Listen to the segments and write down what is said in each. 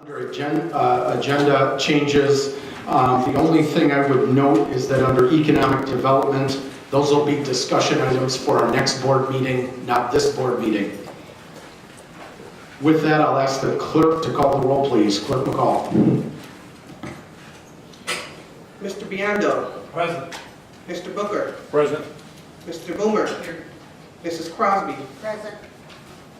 Under agenda changes, the only thing I would note is that under economic development, those will be discussion items for our next board meeting, not this board meeting. With that, I'll ask the clerk to call the roll, please. Clerk McCall. Mr. Biondo. Present. Mr. Booker. Present. Mr. Boomer. Mrs. Crosby. Present.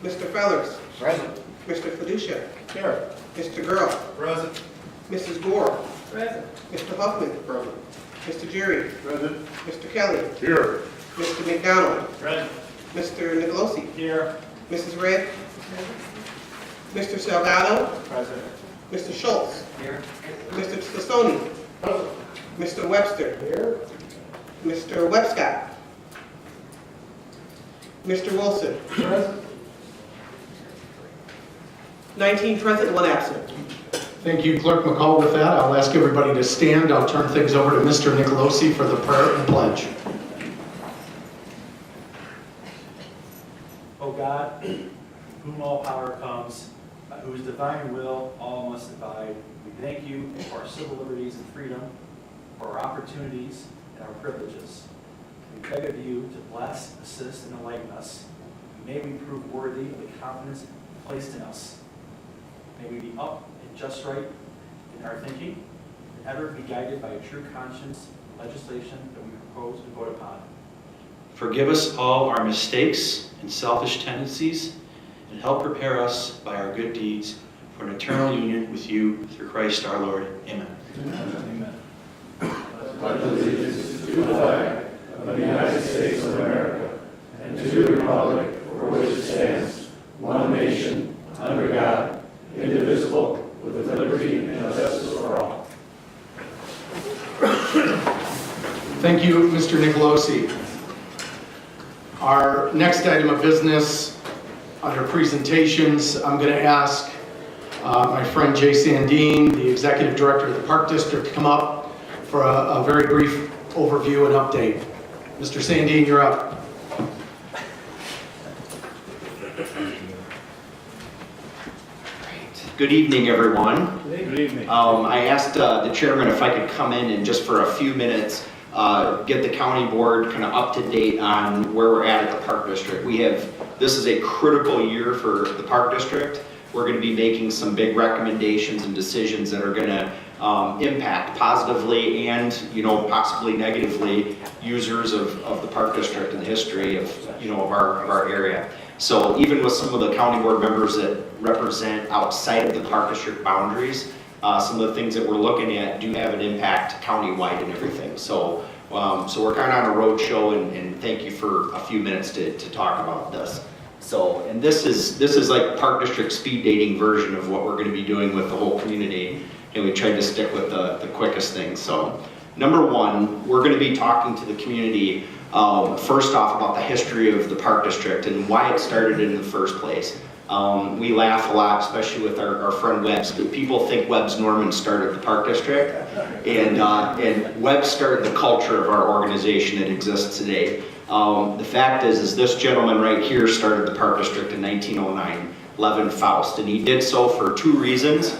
Mr. Fellers. Present. Mr. Fiducia. Here. Mr. Girl. Present. Mrs. Gore. Present. Mr. Huffman. Present. Mr. Jerry. Present. Mr. Kelly. Here. Mr. McDonald. Present. Mr. Nicolosi. Here. Mrs. Red. Mr. Salgado. Present. Mr. Schultz. Here. Mr. Sassoni. Present. Mr. Webster. Here. Mr. Webscott. Mr. Wilson. Present. 19 present, 1 absent. Thank you, Clerk McCall. With that, I'll ask everybody to stand. I'll turn things over to Mr. Nicolosi for the prayer and pledge. O God, whom all power comes, by whose divine will all must abide, we thank you for our civil liberties and freedom, for our opportunities and our privileges. We beg of you to bless, assist, and enlighten us. May we prove worthy of the confidence placed in us. May we be up and just right in our thinking, and ever be guided by a true conscience in legislation that we propose and vote upon. Forgive us all our mistakes and selfish tendencies, and help prepare us by our good deeds for an eternal union with you through Christ our Lord. Amen. Amen. Pledge allegiance to the flag of the United States of America and to the republic for which it stands, one nation, under God, indivisible, with liberty and justice for all. Thank you, Mr. Nicolosi. Our next item of business under presentations, I'm going to ask my friend Jay Sandine, the Executive Director of the Park District, to come up for a very brief overview and update. Mr. Sandine, you're up. Good evening, everyone. Good evening. I asked the chairman if I could come in and just for a few minutes get the county board kind of up to date on where we're at the Park District. This is a critical year for the Park District. We're going to be making some big recommendations and decisions that are going to impact positively and, possibly negatively users of the Park District and the history of, of our area. So even with some of the county board members that represent outside of the Park District boundaries, some of the things that we're looking at do have an impact countywide and everything. So we're kind of on a road show, and thank you for a few minutes to talk about this. So, and this is like Park District speed dating version of what we're going to be doing with the whole community, and we tried to stick with the quickest things. So, number one, we're going to be talking to the community first off about the history of the Park District and why it started in the first place. We laugh a lot, especially with our friend Webbs. People think Webbs Norman started the Park District, and Webbs started the culture of our organization that exists today. The fact is this gentleman right here started the Park District in 1909, Levin Faust, and he did so for 2 reasons.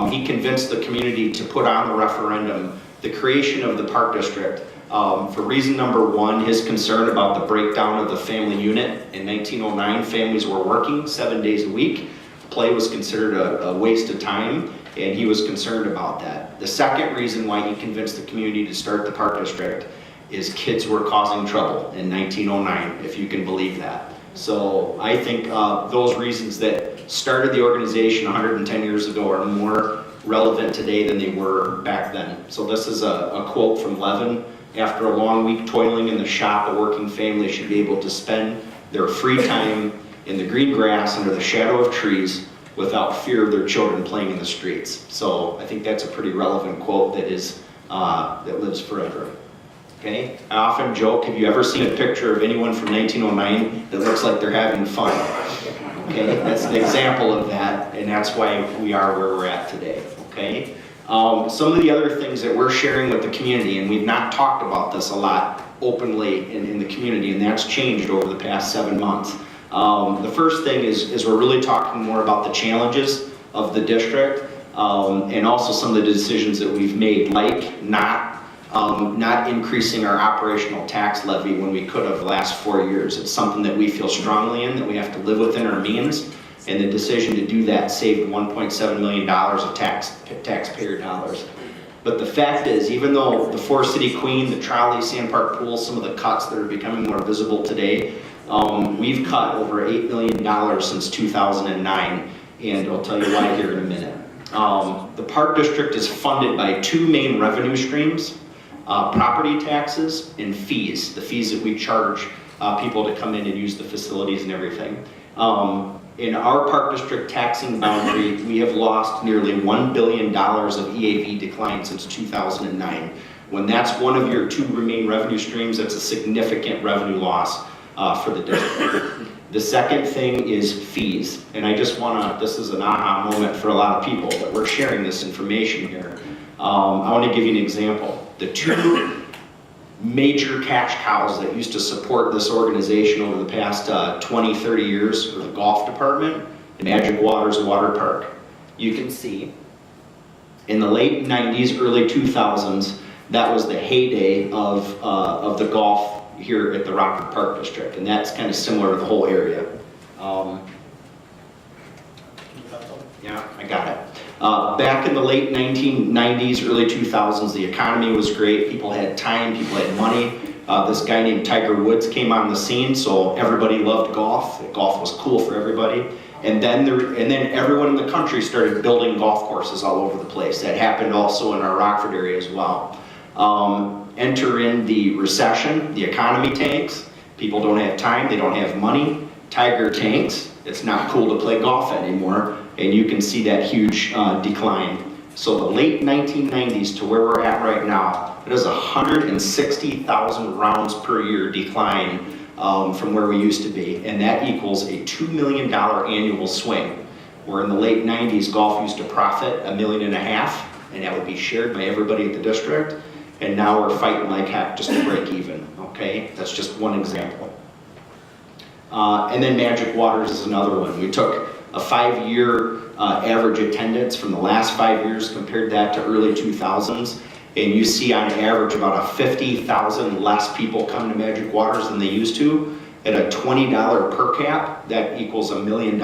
He convinced the community to put on the referendum the creation of the Park District. For reason number 1, his concern about the breakdown of the family unit. In 1909, families were working 7 days a week. Play was considered a waste of time, and he was concerned about that. The second reason why he convinced the community to start the Park District is kids were causing trouble in 1909, if you can believe that. So I think those reasons that started the organization 110 years ago are more relevant today than they were back then. So this is a quote from Levin. After a long week toiling in the shop, a working family should be able to spend their free time in the green grass under the shadow of trees without fear of their children playing in the streets. So I think that's a pretty relevant quote that lives forever. Okay? I often joke, have you ever seen a picture of anyone from 1909 that looks like they're having fun? Okay? That's an example of that, and that's why we are where we're at today. Okay? Some of the other things that we're sharing with the community, and we've not talked about this a lot openly in the community, and that's changed over the past 7 months. The first thing is we're really talking more about the challenges of the district and also some of the decisions that we've made, like not increasing our operational tax levy when we could have the last 4 years. It's something that we feel strongly in, that we have to live within our means, and the decision to do that saved $1.7 million of taxpayer dollars. But the fact is, even though the Four-City Queen, the Trolley, Sand Park Pool, some of the cuts that are becoming more visible today, we've cut over $8 million since 2009, and I'll tell you why here in a minute. The Park District is funded by two main revenue streams, property taxes and fees, the fees that we charge people to come in and use the facilities and everything. In our Park District taxing boundary, we have lost nearly $1 billion of EAV decline since 2009. When that's one of your two main revenue streams, that's a significant revenue loss for the district. The second thing is fees, and I just want to, this is an aha moment for a lot of people, that we're sharing this information here. I want to give you an example. The two major cash cows that used to support this organization over the past 20, 30 years were the golf department and Magic Waters Water Park. You can see in the late 90s, early 2000s, that was the heyday of the golf here at the Rockford Park District, and that's kind of similar to the whole area. Yeah, I got it. Back in the late 1990s, early 2000s, the economy was great. People had time, people had money. This guy named Tiger Woods came on the scene, so everybody loved golf. Golf was cool for everybody. And then everyone in the country started building golf courses all over the place. That happened also in our Rockford area as well. Enter in the recession, the economy tanks. People don't have time, they don't have money. Tiger tanks. It's not cool to play golf anymore. And you can see that huge decline. So the late 1990s to where we're at right now, it is 160,000 rounds per year decline from where we used to be. And that equals a $2 million annual swing. Where in the late 90s, golf used to profit $1.5 million, and that would be shared by everybody at the district. And now we're fighting like heck just to break even, okay? That's just one example. And then Magic Waters is another one. We took a 5-year average attendance from the last 5 years, compared that to early 2000s, and you see on average about a 50,000 less people come to Magic Waters than they used to. At a $20 per cap, that equals $1 million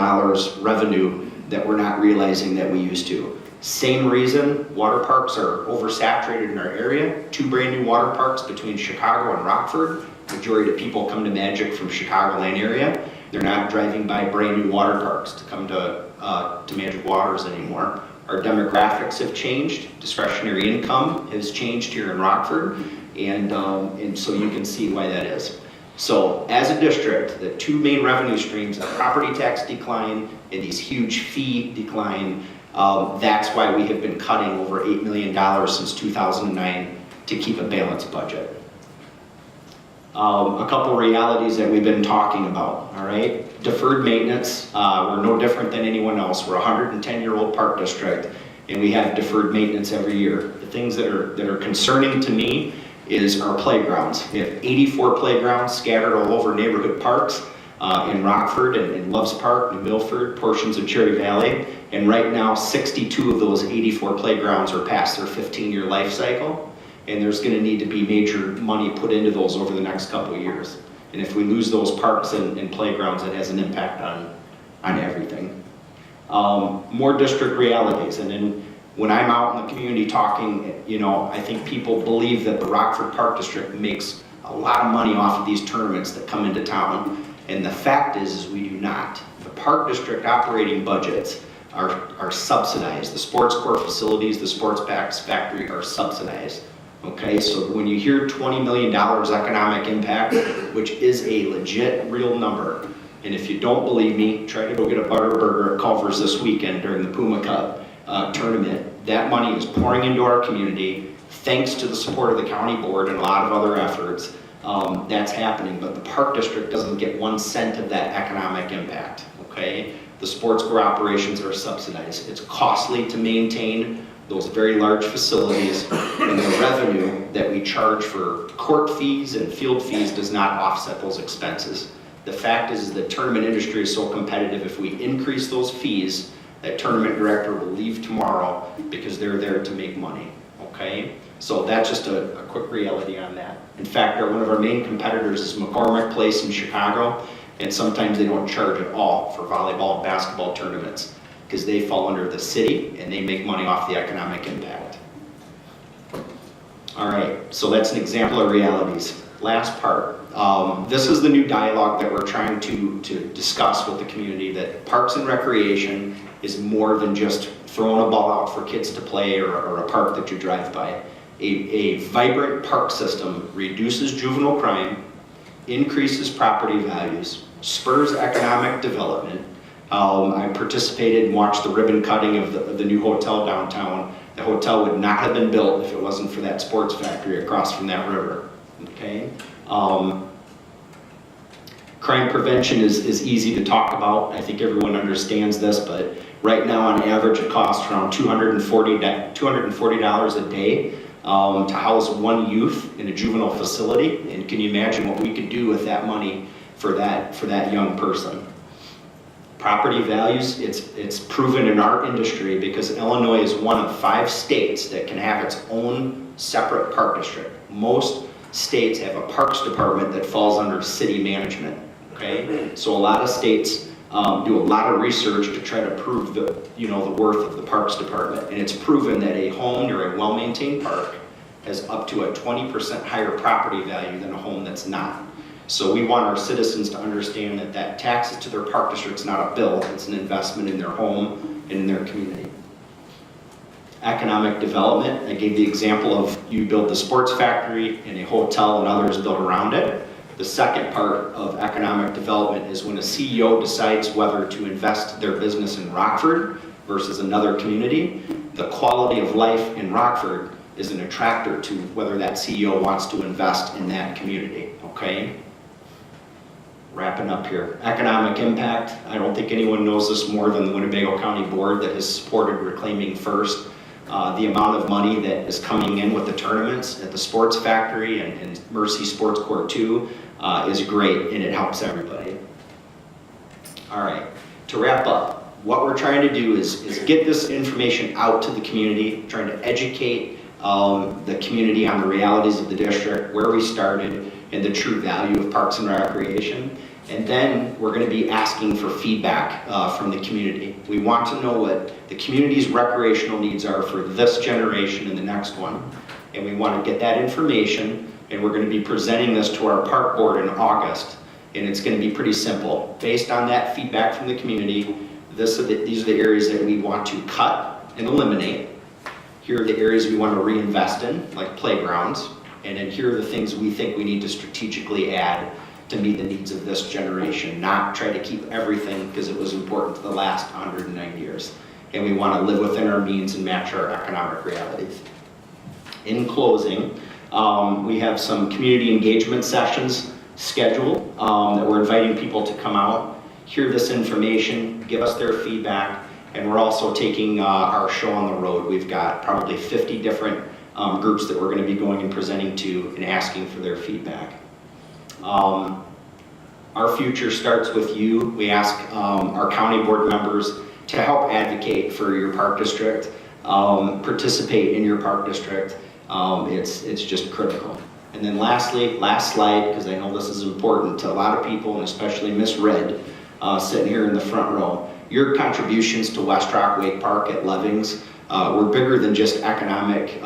revenue that we're not realizing that we used to. Same reason, water parks are oversaturated in our area. 2 brand new water parks between Chicago and Rockford. Majority of people come to Magic from Chicagoland area. They're not driving by brand new water parks to come to Magic Waters anymore. Our demographics have changed. Discretionary income has changed here in Rockford, and so you can see why that is. So as a district, the two main revenue streams, the property tax decline and these huge fee decline, that's why we have been cutting over $8 million since 2009 to keep a balanced budget. A couple realities that we've been talking about, all right? Deferred maintenance, we're no different than anyone else. We're a 110-year-old park district, and we have deferred maintenance every year. The things that are concerning to me is our playgrounds. We have 84 playgrounds scattered all over neighborhood parks in Rockford and in Loves Park, New Milford, portions of Cherry Valley, and right now 62 of those 84 playgrounds are past their 15-year life cycle. And there's going to need to be major money put into those over the next couple of years. And if we lose those parks and playgrounds, it has an impact on everything. More district realities. And then when I'm out in the community talking, you know, I think people believe that the Rockford Park District makes a lot of money off of these tournaments that come into town. And the fact is we do not. The Park District operating budgets are subsidized. The sports core facilities, the sports packs factory are subsidized. Okay, so when you hear $20 million economic impact, which is a legit real number, and if you don't believe me, try to go get a Butterburger at Culver's this weekend during the Puma Cup tournament. That money is pouring into our community thanks to the support of the county board and a lot of other efforts. That's happening, but the Park District doesn't get 1 cent of that economic impact, okay? The sports core operations are subsidized. It's costly to maintain those very large facilities, and the revenue that we charge for court fees and field fees does not offset those expenses. The fact is the tournament industry is so competitive, if we increase those fees, That tournament director will leave tomorrow because they're there to make money, okay? So that's just a quick reality on that. In fact, one of our main competitors is McCormick Place in Chicago, and sometimes they don't charge at all for volleyball and basketball tournaments because they fall under the city and they make money off the economic impact. All right, so that's an example of realities. Last part, this is the new dialogue that we're trying to discuss with the community, that Parks and Recreation is more than just throwing a ball out for kids to play or a park that you drive by. A vibrant park system reduces juvenile crime, increases property values, spurs economic development. I participated and watched the ribbon cutting of the new hotel downtown. The hotel would not have been built if it wasn't for that sports factory across from that river, okay? Crime prevention is easy to talk about. I think everyone understands this, but right now on average it costs around $240 a day to house one youth in a juvenile facility. And can you imagine what we could do with that money for that young person? Property values, it's proven in our industry because Illinois is one of 5 states that can have its own separate park district. Most states have a parks department that falls under city management, okay? So a lot of states do a lot of research to try to prove the worth of the parks department. And it's proven that a home near a well-maintained park has up to a 20% higher property value than a home that's not. So we want our citizens to understand that taxes to their park district is not a bill, it's an investment in their home and in their community. Economic development, I gave the example of you build the sports factory and a hotel and others built around it. The second part of economic development is when a CEO decides whether to invest their business in Rockford versus another community. The quality of life in Rockford is an attractor to whether that CEO wants to invest in that community, okay? Wrapping up here. Economic impact, I don't think anyone knows this more than the Winnebago County Board that has supported Reclaiming First. The amount of money that is coming in with the tournaments at the Sports Factory and Mercy Sports Court 2 is great, and it helps everybody. All right, to wrap up, what we're trying to do is get this information out to the community, trying to educate the community on the realities of the district, where we started, and the true value of Parks and Recreation. And then we're going to be asking for feedback from the community. We want to know what the community's recreational needs are for this generation and the next one. And we want to get that information, and we're going to be presenting this to our park board in August. And it's going to be pretty simple. Based on that feedback from the community, these are the areas that we want to cut and eliminate. Here are the areas we want to reinvest in, like playgrounds. And then here are the things we think we need to strategically add to meet the needs of this generation, not try to keep everything because it was important to the last 109 years. And we want to live within our means and match our economic realities. In closing, we have some community engagement sessions scheduled that we're inviting people to come out, hear this information, give us their feedback, and we're also taking our show on the road. We've got probably 50 different groups that we're going to be going and presenting to and asking for their feedback. Our future starts with you. We ask our county board members to help advocate for your park district, participate in your park district. It's just critical. And then lastly, last slide, because I know this is important to a lot of people, and especially Miss Red, sitting here in the front row. Your contributions to West Rock Wake Park at Levings were bigger than just economic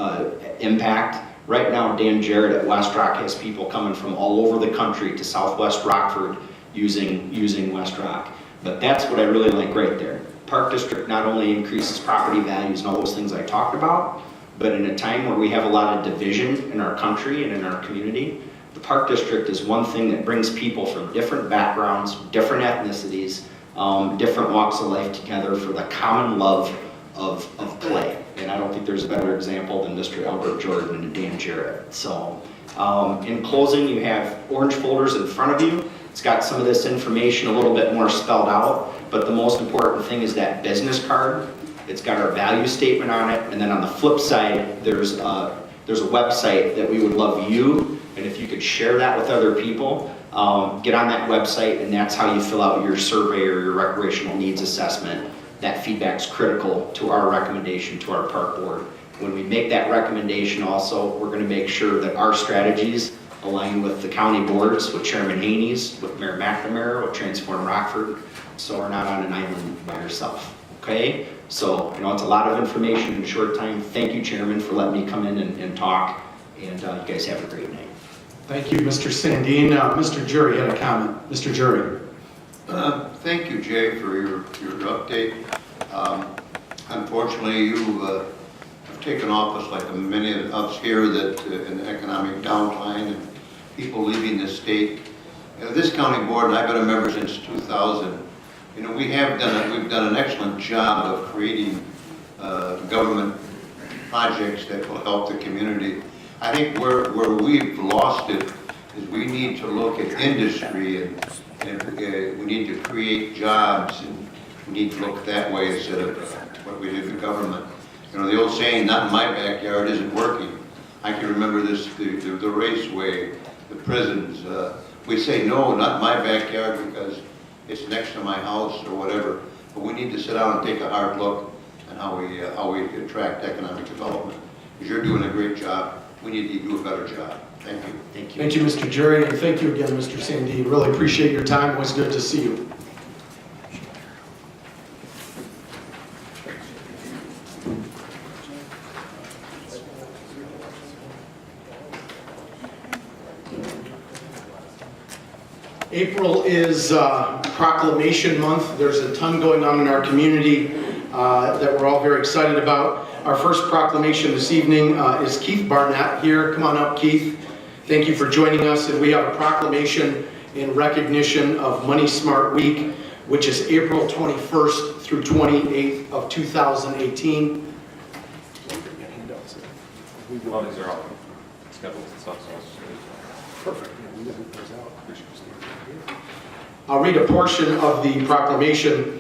impact. Right now, Dan Jarrett at West Rock has people coming from all over the country to Southwest Rockford using West Rock. But that's what I really like right there. Park District not only increases property values and all those things I talked about, but in a time where we have a lot of division in our country and in our community, the Park District is one thing that brings people from different backgrounds, different ethnicities, different walks of life together for the common love of play. And I don't think there's a better example than Mr. Albert Jordan and Dan Jarrett. So in closing, you have orange folders in front of you. It's got some of this information a little bit more spelled out, but the most important thing is that business card. It's got our value statement on it, and then on the flip side, there's a website that we would love you, and if you could share that with other people, get on that website, and that's how you fill out your survey or your recreational needs assessment that feedback's critical to our recommendation to our park board. When we make that recommendation also, we're going to make sure that our strategies align with the county boards, with Chairman Haney's, with Mayor McNamara, with Transform Rockford, so we're not on an island by ourselves, okay? So, you know, it's a lot of information in a short time. Thank you, Chairman, for letting me come in and talk, and you guys have a great night. Thank you, Mr. Sandin. Mr. Jury had a comment. Mr. Jury. Thank you, Jay, for your update. Unfortunately, you have taken office like many of us here that in the economic downtime and people leaving the state. This county board, and I've been a member since 2000, you know, we've done an excellent job of creating government projects that will help the community. I think where we've lost it is we need to look at industry and we need to create jobs, and we need to look that way instead of what we do in government. You know, the old saying, "Not in my backyard," isn't working. I can remember this, the raceway, the prisons. We say, no, not in my backyard because it's next to my house or whatever. But we need to sit down and take a hard look at how we attract economic development. Because you're doing a great job. We need to do a better job. Thank you. Thank you. Thank you, Mr. Jury, and thank you again, Mr. Sandin. Really appreciate your time. Always good to see you. April is Proclamation Month. There's a ton going on in our community that we're all very excited about. Our first proclamation this evening is Keith Barnett here. Come on up, Keith. Thank you for joining us. And we have a proclamation in recognition of Money Smart Week, which is April 21st through 28th of 2018. Well, these are all scheduled and stuff, so Perfect. I'll read a portion of the proclamation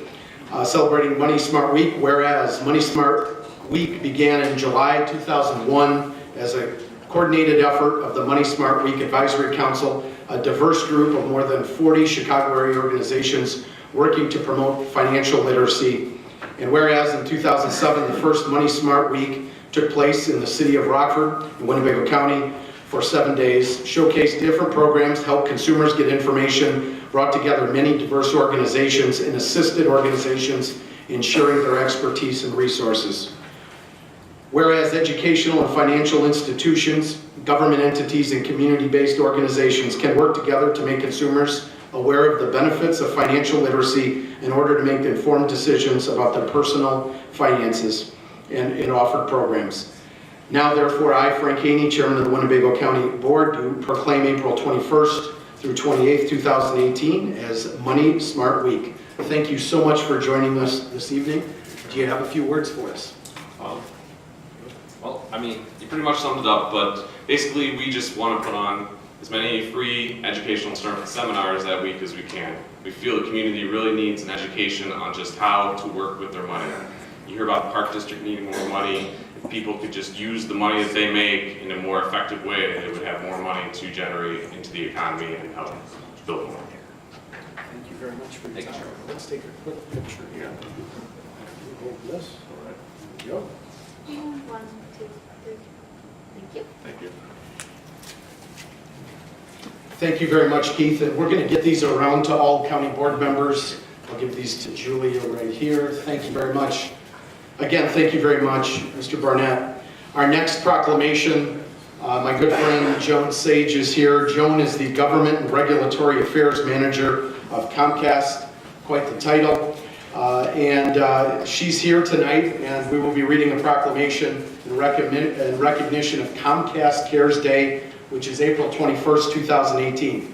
celebrating Money Smart Week. Whereas Money Smart Week began in July 2001 as a coordinated effort of the Money Smart Week Advisory Council, a diverse group of more than 40 Chicago area organizations working to promote financial literacy. And whereas in 2007, the first Money Smart Week took place in the city of Rockford in Winnebago County for 7 days, showcased different programs, helped consumers get information, brought together many diverse organizations and assisted organizations in sharing their expertise and resources. Whereas educational and financial institutions, government entities, and community-based organizations can work together to make consumers aware of the benefits of financial literacy in order to make informed decisions about their personal finances and offered programs. Now, therefore, I, Frank Haney, Chairman of the Winnebago County Board, do proclaim April 21st through 28th, 2018 as Money Smart Week. Thank you so much for joining us this evening. Do you have a few words for us? well, I mean, you pretty much summed it up, but basically we just want to put on as many free educational seminars that week as we can. We feel the community really needs an education on just how to work with their money. You hear about the Park District needing more money. If people could just use the money that they make in a more effective way, they would have more money to generate into the economy and help build more. Thank you very much for your Thank you, time. Chairman. Let's take a quick picture here. Hold this. All right. There you go. 1, 2, 3. Thank you. Thank you. Thank you very much, Keith. And we're going to get these around to all county board members. I'll give these to Julia right here. Thank you very much. Again, thank you very much, Mr. Barnett. Our next proclamation, my good friend Joan Sage is here. Joan is the Government and Regulatory Affairs Manager of Comcast, quite the title. And she's here tonight, and we will be reading a proclamation in recognition of Comcast Cares Day, which is April 21st, 2018.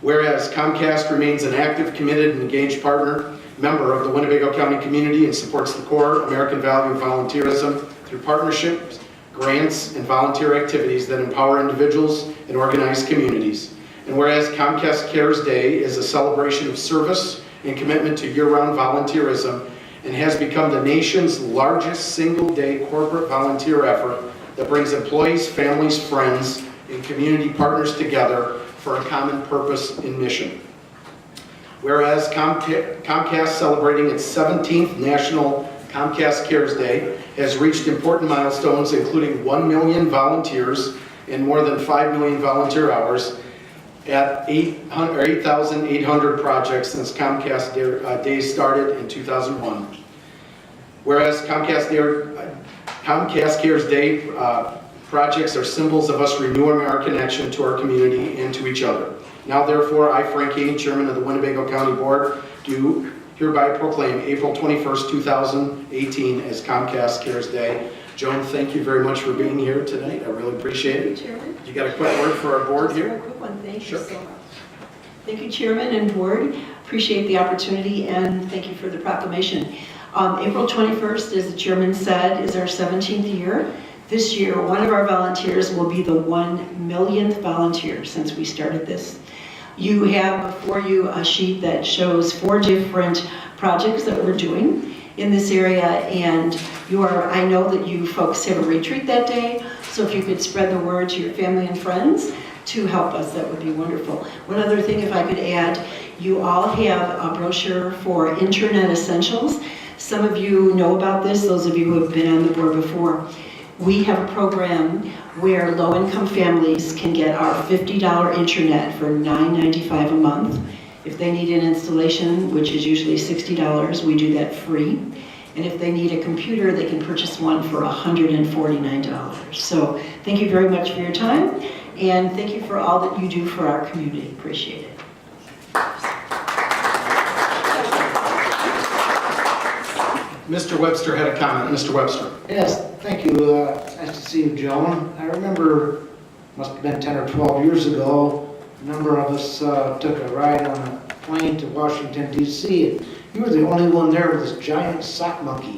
Whereas Comcast remains an active, committed, and engaged partner, member of the Winnebago County community, and supports the core American value of volunteerism through partnerships, grants, and volunteer activities that empower individuals and organized communities. And whereas Comcast Cares Day is a celebration of service and commitment to year-round volunteerism and has become the nation's largest single-day corporate volunteer effort that brings employees, families, friends, and community partners together for a common purpose and mission. Whereas Comcast celebrating its 17th National Comcast Cares Day has reached important milestones, including 1 million volunteers and more than 5 million volunteer hours at 8,800 projects since Comcast Day started in 2001. Whereas Comcast Cares Day projects are symbols of us renewing our connection to our community and to each other. Now therefore, I, Frank Haney, Chairman of the Winnebago County Board, do hereby proclaim April 21st, 2018 as Comcast Cares Day. Joan, thank you very much for being here tonight. I really appreciate it. Chairman. You got a quick word for our board Just a here? quick one. Thank Sure. you so much. Thank you, Chairman and Board. Appreciate the opportunity and thank you for the proclamation. April 21st, as the Chairman said, is our 17th year. This year, one of our volunteers will be the 1 millionth volunteer since we started this. You have before you a sheet that shows 4 different projects that we're doing in this area, and I know that you folks have a retreat that day, so if you could spread the word to your family and friends to help us, that would be wonderful. One other thing, if I could add, you all have a brochure for Internet Essentials. Some of you know about this, those of you who have been on the board before. We have a program where low-income families can get our $50 internet for $9.95 a month. If they need an installation, which is usually $60, we do that free. And if they need a computer, they can purchase one for $149. So thank you very much for your time, and thank you for all that you do for our community. Appreciate it. Mr. Webster had a comment. Mr. Webster. Yes, thank you. It's nice to see you, Joan. I remember, must have been 10 or 12 years ago, a number of us took a ride on a plane to Washington, D.C., and you were the only one there with this giant sock monkey.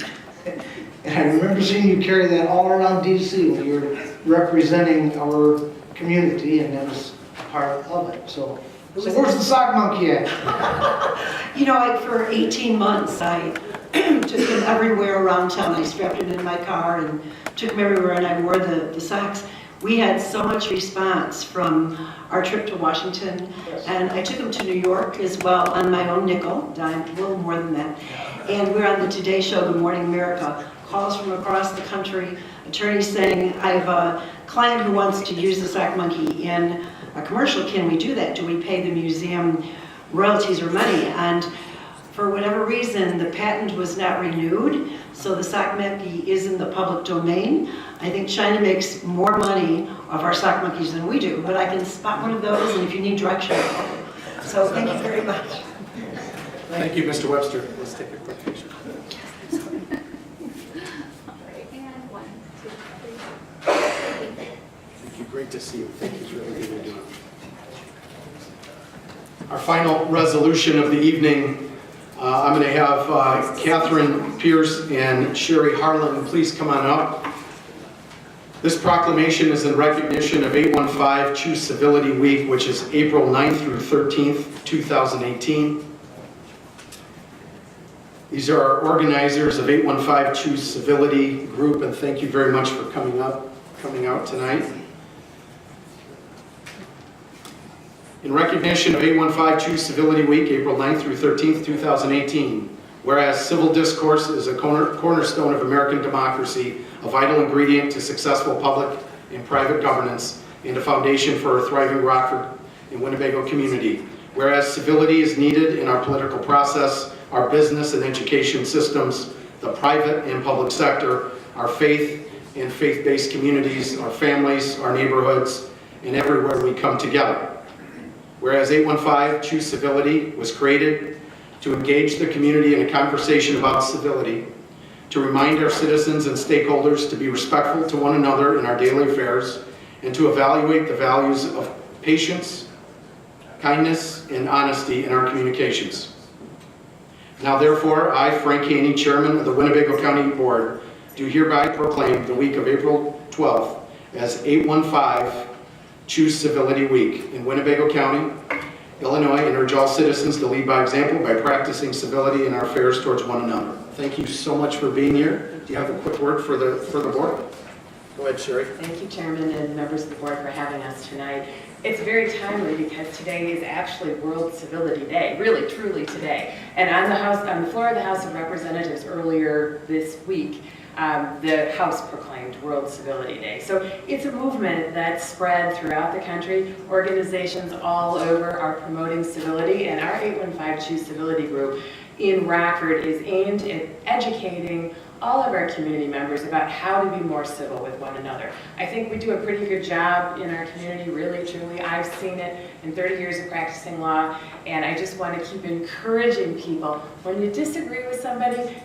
And I remember seeing you carry that all around D.C. when you were representing our community, and that was part of it. So where's the sock monkey at? You know, for 18 months, I took him everywhere around town. I strapped him in my car and took him everywhere, and I wore the socks. We had so much response from our trip to Washington, and I took him to New York as well on my own nickel, dime, a little more than that. And we're on the Today Show, Good Morning America. Calls from across the country, attorneys saying, I have a client who wants to use the sock monkey in a commercial. Can we do that? Do we pay the museum royalties or money? And for whatever reason, the patent was not renewed, so the sock monkey is in the public domain. I think China makes more money off our sock monkeys than we do, but I can spot one of those, and if you need direction, I'll help you. So thank you very much. Thank you, Mr. Webster. Let's take a quick picture. And 1, 2, 3. Thank you. Great to see you. Thank you for everything you're doing. Our final resolution of the evening, I'm going to have Catherine Pierce and Sherry Harlan please come on up. This proclamation is in recognition of 815 Choose Civility Week, which is April 9th through 13th, 2018. These are our organizers of 815 Choose Civility group, and thank you very much for coming out tonight. In recognition of 815 Choose Civility Week, April 9th through 13th, 2018, whereas civil discourse is a cornerstone of American democracy, a vital ingredient to successful public and private governance, and a foundation for a thriving Rockford and Winnebago community. Whereas civility is needed in our political process, our business and education systems, the private and public sector, our faith and faith-based communities, our families, our neighborhoods, and everywhere we come together. Whereas 815 Choose Civility was created to engage the community in a conversation about civility, to remind our citizens and stakeholders to be respectful to one another in our daily affairs, and to evaluate the values of patience, kindness, and honesty in our communications. Now therefore, I, Frank Haney, Chairman of the Winnebago County Board, do hereby proclaim the week of April 12th as 815 Choose Civility Week in Winnebago County, Illinois, and urge all citizens to lead by example by practicing civility in our affairs towards one another. Thank you so much for being here. Do you have a quick word for the board? Go ahead, Sherry. Thank you, Chairman and members of the board, for having us tonight. It's very timely because today is actually World Civility Day, really, truly today. And on the floor of the House of Representatives earlier this week, the House proclaimed World Civility Day. So it's a movement that's spread throughout the country. Organizations all over are promoting civility, and our 815 Choose Civility group in Rockford is aimed at educating all of our community members about how to be more civil with one another. I think we do a pretty good job in our community, really, truly. I've seen it in 30 years of practicing law, and I just want to keep encouraging people. When you disagree with somebody,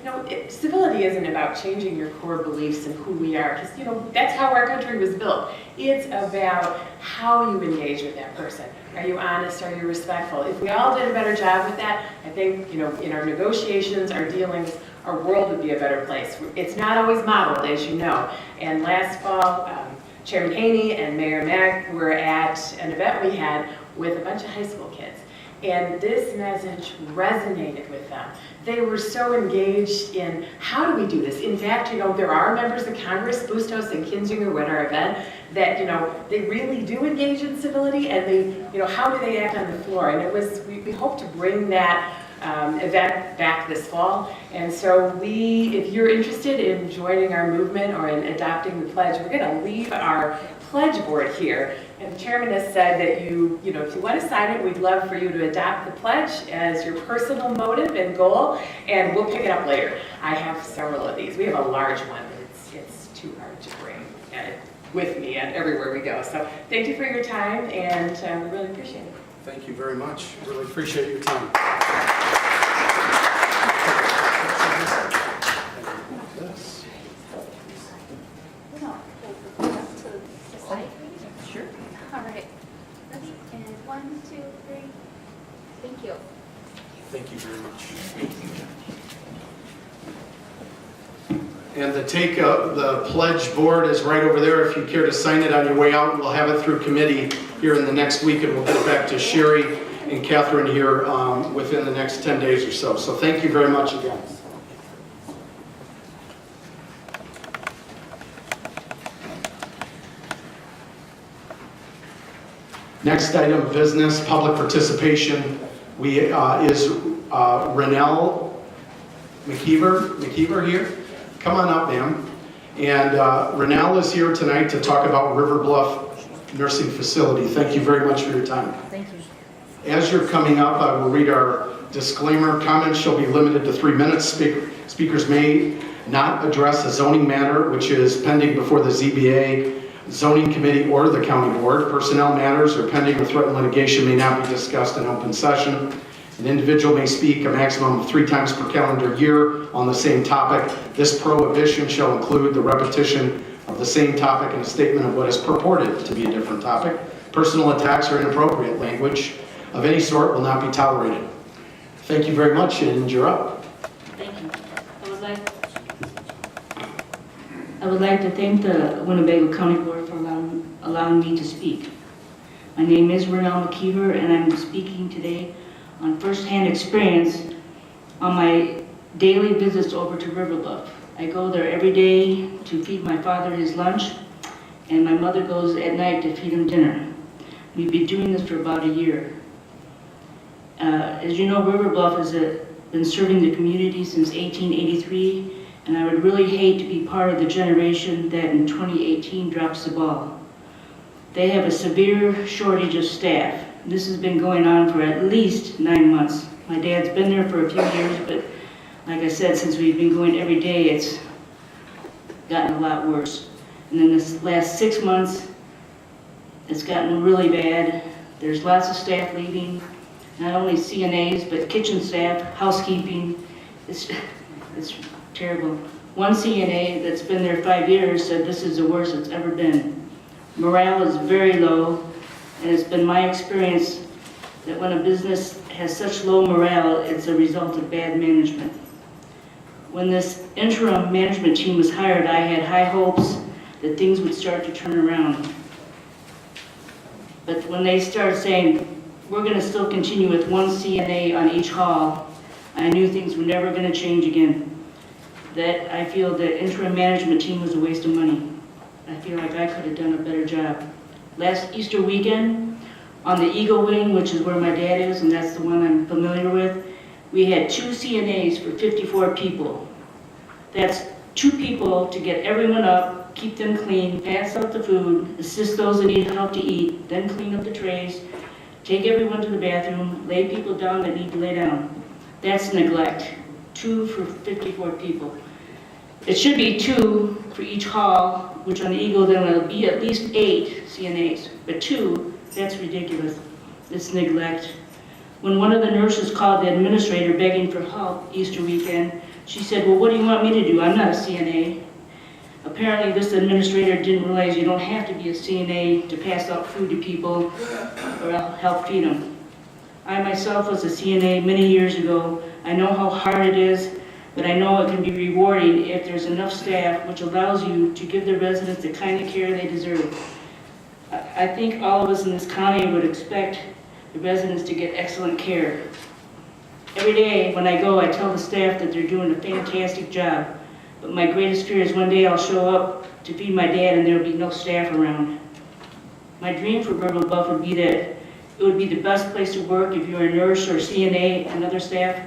civility isn't about changing your core beliefs and who we are, because, that's how our country was built. It's about how you engage with that person. Are you honest? Are you respectful? If we all did a better job with that, I think, in our negotiations, our dealings, our world would be a better place. It's not always modeled, as you know. And last fall, Chairman Haney and Mayor Mack were at an event we had with a bunch of high school kids. And this message resonated with them. They were so engaged in how do we do this? In fact, there are members of Congress, Bustos and Kinzinger were at our event, that, they really do engage in civility, and they, how do they act on the floor? And we hope to bring that event back this fall. And so if you're interested in joining our movement or in adopting the pledge, we're going to leave our pledge board here. And the chairman has said that if you want to sign it, we'd love for you to adopt the pledge as your personal motive and goal, and we'll pick it up later. I have several of these. We have a large one, but it's too hard to bring with me and everywhere we go. So thank you for your time, and we really appreciate it. Thank you very much. Really appreciate your time. Sure. All right. Ready? And 1, 2, 3. Thank you. Thank you very much. And the pledge board is right over there. If you care to sign it on your way out, we'll have it through committee here in the next week, and we'll get it back to Sherry and Catherine here within the next 10 days or so. So thank you very much again. Next item of business, public participation. Is Renelle McKeever here? Come on up, ma'am. And Renelle is here tonight to talk about River Bluff Nursing Facility. Thank you very much for your time. Thank you. As you're coming up, I will read our disclaimer. Comments shall be limited to 3 minutes. Speakers may not address a zoning matter which is pending before the ZBA, zoning committee, or the county board. Personnel matters or pending or threatened litigation may not be discussed in open session. An individual may speak a maximum of 3 times per calendar year on the same topic. This prohibition shall include the repetition of the same topic and a statement of what is purported to be a different topic. Personal attacks or inappropriate language of any sort will not be tolerated. Thank you very much, and you're up. Thank you. I would like to thank the Winnebago County Board for allowing me to speak. My name is Renelle McKeever, and I'm speaking today on first-hand experience on my daily visits over to River Bluff. I go there every day to feed my father his lunch, and my mother goes at night to feed him dinner. We've been doing this for about a year. As you know, River Bluff has been serving the community since 1883, and I would really hate to be part of the generation that in 2018 drops the ball. They have a severe shortage of staff. This has been going on for at least 9 months. My dad's been there for a few years, but like I said, since we've been going every day, it's gotten a lot worse. And then this last 6 months, it's gotten really bad. There's lots of staff leaving, not only CNAs, but kitchen staff, housekeeping. It's terrible. One CNA that's been there 5 years said this is the worst it's ever been. Morale is very low, and it's been my experience that when a business has such low morale, it's a result of bad management. When this interim management team was hired, I had high hopes that things would start to turn around. But when they started saying, we're going to still continue with one CNA on each hall, I knew things were never going to change again. That I feel the interim management team was a waste of money. I feel like I could have done a better job. Last Easter weekend, On the Eagle Wing, which is where my dad is, and that's the one I'm familiar with, we had 2 CNAs for 54 people. That's 2 people to get everyone up, keep them clean, pass out the food, assist those that need help to eat, then clean up the trays, take everyone to the bathroom, lay people down that need to lay down. That's neglect. 2 for 54 people. It should be 2 for each hall, which on the Eagle then will be at least 8 CNAs. But 2, that's ridiculous. It's neglect. When one of the nurses called the administrator begging for help Easter weekend, she said, well, what do you want me to do? I'm not a CNA. Apparently this administrator didn't realize you don't have to be a CNA to pass out food to people or help feed them. I myself was a CNA many years ago. I know how hard it is, but I know it can be rewarding if there's enough staff, which allows you to give the residents the kind of care they deserve. I think all of us in this county would expect the residents to get excellent care. Every day when I go, I tell the staff that they're doing a fantastic job. But my greatest fear is one day I'll show up to feed my dad and there'll be no staff around. My dream for Myrtle Bluff would be that it would be the best place to work if you're a nurse or CNA and other staff,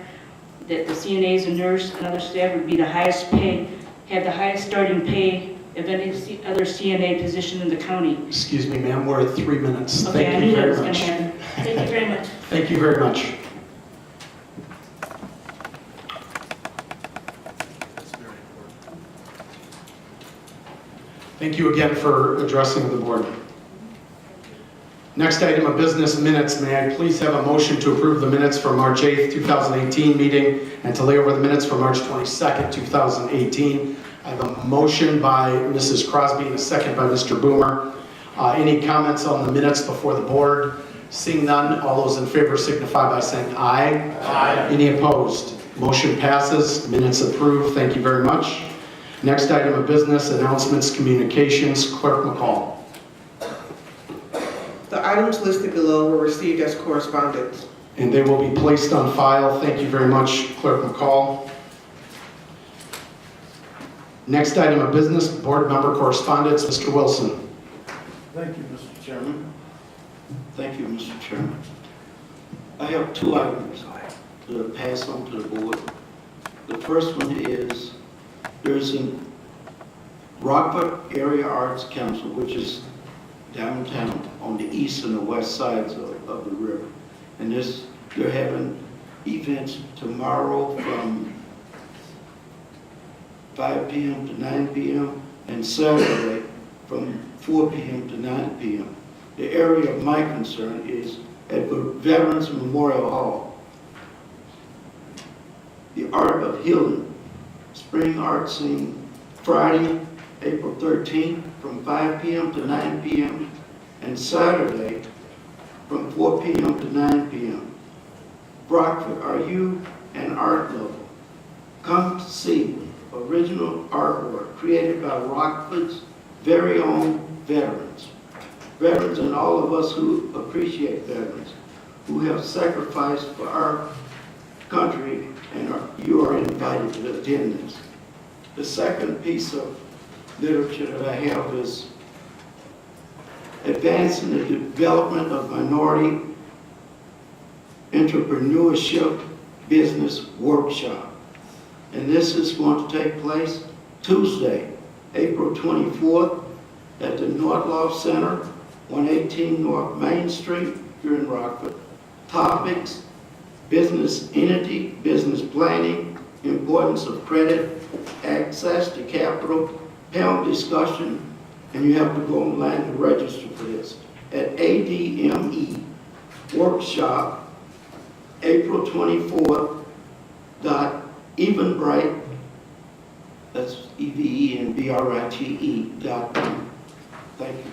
that the CNAs and nurse and other staff would be the highest pay, have the highest starting pay of any other CNA position in the county. Excuse me, ma'am, we're at 3 minutes. Okay, Thank I you knew that very was going much. to happen. Thank you very much. Thank you very much. Thank you again for addressing the board. Next item of business, minutes. May I please have a motion to approve the minutes for March 8th, 2018 meeting and to lay over the minutes for March 22nd, 2018. I have a motion by Mrs. Crosby and a second by Mr. Boomer. Any comments on the minutes before the board? Seeing none, all those in favor signify by saying aye. Aye. Any opposed? Motion passes. Minutes approved. Thank you very much. Next item of business, announcements, communications. Clerk McCall. The items listed below were received as correspondence. And they will be placed on file. Thank you very much, Clerk McCall. Next item of business, board member correspondence. Mr. Wilson. Thank you, Mr. Chairman. Thank you, Mr. Chairman. I have 2 items to pass on to the board. The first one is there's a Rockford Area Arts Council, which is downtown on the east and the west sides of the river. And they're having events tomorrow from 5 p.m. to 9 p.m. and Saturday from 4 p.m. to 9 p.m. The area of my concern is at the Veterans Memorial Hall. The Art of Healing, Spring Art Scene, Friday, April 13th from 5 p.m. to 9 p.m. and Saturday from 4 p.m. to 9 p.m. Brockford, are you an art lover? Come see original artwork created by Rockford's very own veterans. Veterans and all of us who appreciate veterans, who have sacrificed for our country, and you are invited to attend this. The second piece of literature that I have is Advancing the Development of Minority Entrepreneurship Business Workshop. And this is going to take place Tuesday, April 24th at the Northloft Center, 118 North Main Street here in Rockford. Topics: business entity, business planning, importance of credit, access to capital, panel discussion, and you have to go online to register for this at ADME Workshop, April 24th, Evenbright, that's EVENBRITE.com. Thank you.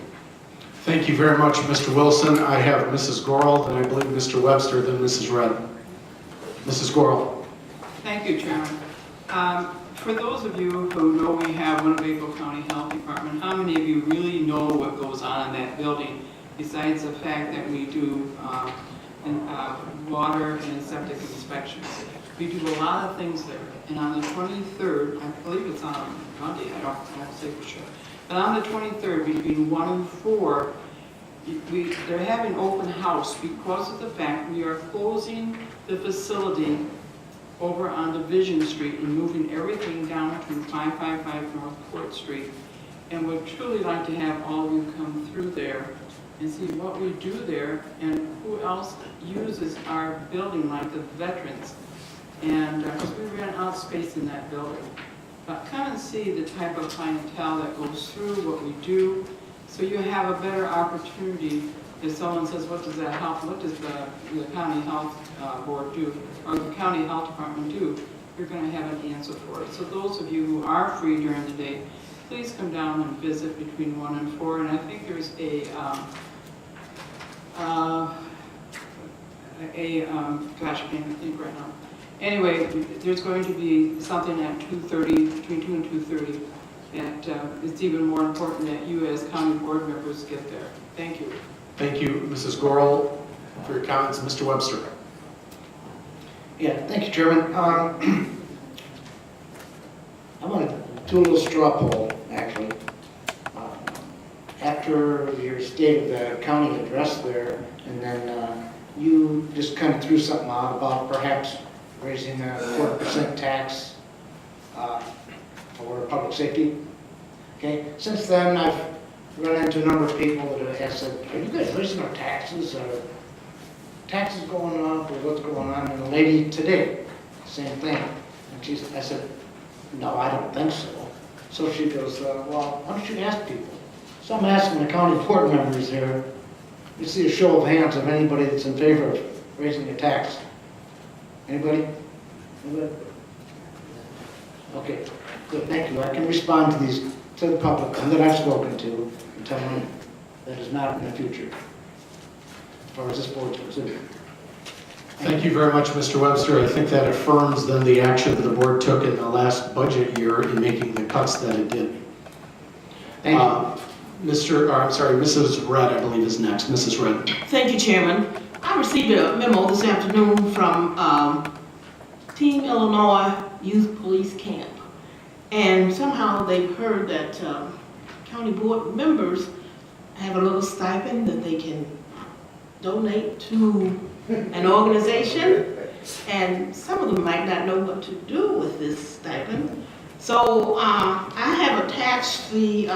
Thank you very much, Mr. Wilson. I have Mrs. Gorel, and I believe Mr. Webster, then Mrs. Red. Mrs. Gorel. Thank you, Chairman. For those of you who know we have Winnebago County Health Department, how many of you really know what goes on in that building, besides the fact that we do water and septic inspections? We do a lot of things there. And on the 23rd, I believe it's on Monday, I don't say for sure, but on the 23rd, between 1 and 4, they're having open house because of the fact we are closing the facility over on Division Street and moving everything down to 555 North Court Street. And would truly like to have all of you come through there and see what we do there and who else uses our building, like the veterans. And because we ran out of space in that building. But come and see the type of clientele that goes through what we do, so you have a better opportunity. If someone says, what does that help, what does the county health board do, or the county health department do, you're going to have an answer for it. So those of you who are free during the day, please come down and visit between 1 and 4. And I think there's gosh, I can't think right now. Anyway, there's going to be something at 2:30, between 2 and 2:30, and it's even more important that you as county board members get there. Thank you. Thank you, Mrs. Gorel, for your comments. Mr. Webster. Yeah, thank you, Chairman. I want to do a little straw poll, actually. After your State of the County address there, and then you just kind of threw something out about perhaps raising a 4% tax for public safety. Okay, since then I've run into a number of people that have said, are you guys raising our taxes? Are taxes going up, or what's going on? And the lady today, same thing. And I said, no, I don't think so. So she goes, well, why don't you ask people? So I'm asking the county board members here, you see a show of hands of anybody that's in favor of raising a tax. Anybody? Anybody? Okay, good, thank you. I can respond to these, to the public and that I've spoken to, and tell them that is not in the future, as far as this board's concerned. Thank you very much, Mr. Webster. I think that affirms then the action that the board took in the last budget year in making the cuts that it did. Thank you. Mrs. Red, I believe, is next. Mrs. Red. Thank you, Chairman. I received a memo this afternoon from Team Illinois Youth Police Camp. And somehow they've heard that county board members have a little stipend that they can donate to an organization. And some of them might not know what to do with this stipend. So I have attached the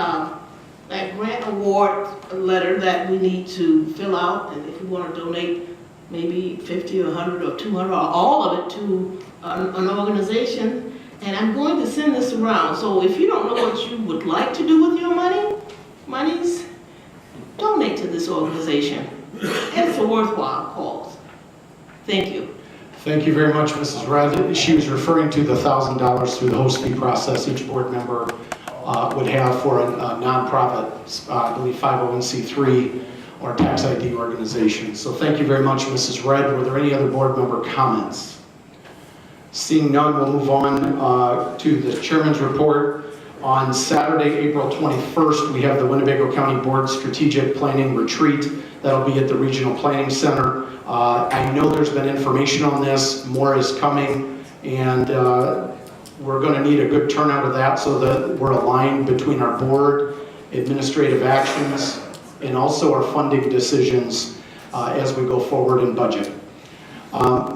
that grant award letter that we need to fill out, and if you want to donate maybe 50 or 100 or 200 or all of it to an organization, and I'm going to send this around. So if you don't know what you would like to do with your monies, donate to this organization. It's a worthwhile cause. Thank you. Thank you very much, Mrs. Red. She was referring to the $1,000 through the host fee process each board member would have for a nonprofit, I believe 501c3 or tax ID organization. So thank you very much, Mrs. Red. Were there any other board member comments? Seeing none, we'll move on to the chairman's report. On Saturday, April 21st, we have the Winnebago County Board Strategic Planning Retreat. That'll be at the Regional Planning Center. I know there's been information on this, more is coming, and we're going to need a good turnout of that so that we're aligned between our board, administrative actions, and also our funding decisions as we go forward in budget.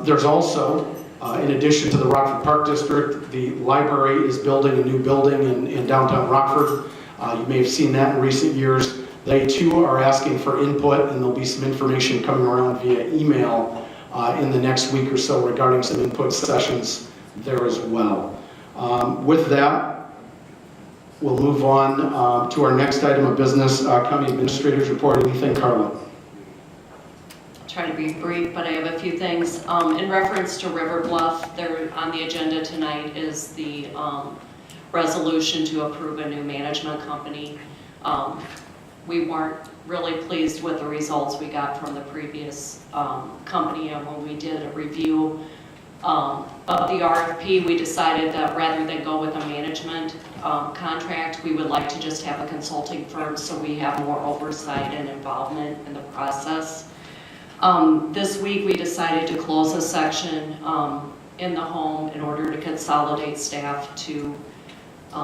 There's also, in addition to the Rockford Park District, the library is building a new building in downtown Rockford. You may have seen that in recent years. They too are asking for input, and there'll be some information coming around via email in the next week or so regarding some input sessions there as well. With that, we'll move on to our next item of business, County Administrator's Report. Anything, Carla? I'll try to be brief, but I have a few things. In reference to River Bluff, there on the agenda tonight is the resolution to approve a new management company. We weren't really pleased with the results we got from the previous company, and when we did a review of the RFP, we decided that rather than go with a management contract, we would like to just have a consulting firm so we have more oversight and involvement in the process. This week we decided to close a section in the home in order to consolidate staff to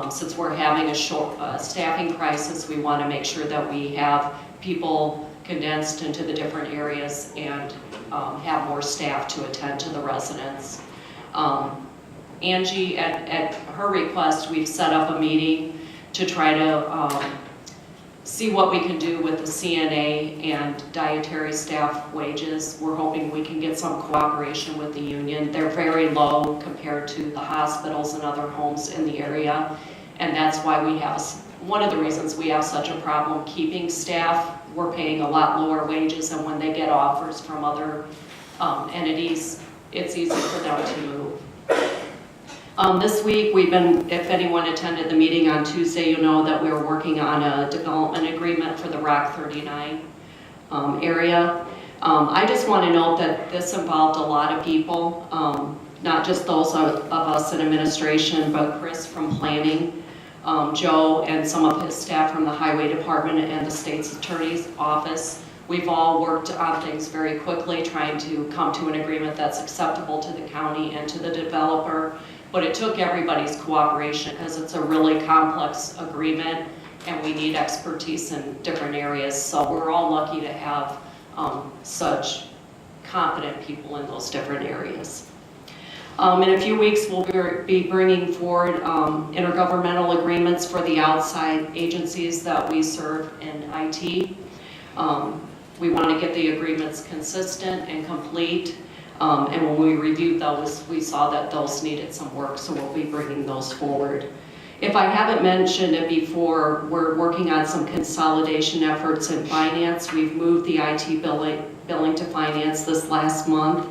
since we're having a staffing crisis, we want to make sure that we have people condensed into the different areas and have more staff to attend to the residents. Angie, at her request, we've set up a meeting to try to see what we can do with the CNA and dietary staff wages. We're hoping we can get some cooperation with the union. They're very low compared to the hospitals and other homes in the area, and that's why we have, one of the reasons we have such a problem keeping staff. We're paying a lot lower wages, and when they get offers from other entities, it's easy for them to move. This week, we've been, if anyone attended the meeting on Tuesday, you know that we're working on a development agreement for the Rock 39 area. I just want to note that this involved a lot of people, not just those of us in administration, but Chris from planning, Joe and some of his staff from the highway department and the state's attorney's office. We've all worked on things very quickly, trying to come to an agreement that's acceptable to the county and to the developer. But it took everybody's cooperation because it's a really complex agreement and we need expertise in different areas. So we're all lucky to have such competent people in those different areas. In a few weeks, we'll be bringing forward intergovernmental agreements for the outside agencies that we serve in IT. We want to get the agreements consistent and complete. And when we reviewed those, we saw that those needed some work, so we'll be bringing those forward. If I haven't mentioned it before, we're working on some consolidation efforts in finance. We've moved the IT billing to finance this last month,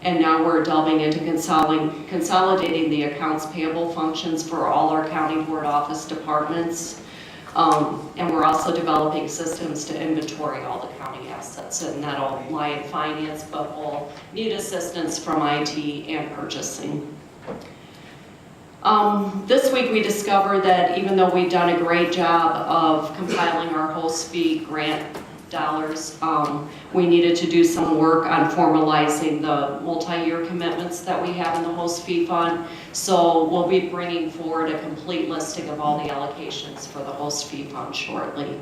and now we're delving into consolidating the accounts payable functions for all our county board office departments. And we're also developing systems to inventory all the county assets, and that'll lie in finance, but we'll need assistance from IT and purchasing. This week we discovered that even though we've done a great job of compiling our host fee grant dollars, we needed to do some work on formalizing the multi-year commitments that we have in the host fee fund. So we'll be bringing forward a complete listing of all the allocations for the host fee fund shortly.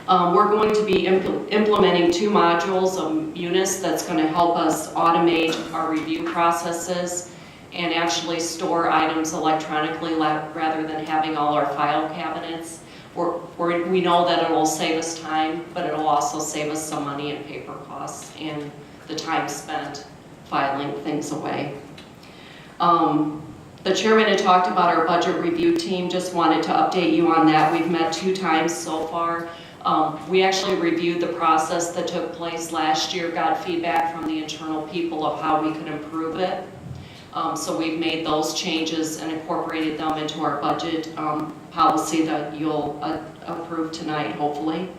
We're going to be implementing 2 modules of Munis that's going to help us automate our review processes and actually store items electronically rather than having all our file cabinets. We know that it'll save us time, but it'll also save us some money in paper costs and the time spent filing things away. The chairman had talked about our budget review team. Just wanted to update you on that. We've met 2 times so far. We actually reviewed the process that took place last year, got feedback from the internal people of how we could improve it. So we've made those changes and incorporated them into our budget policy that you'll approve tonight, hopefully.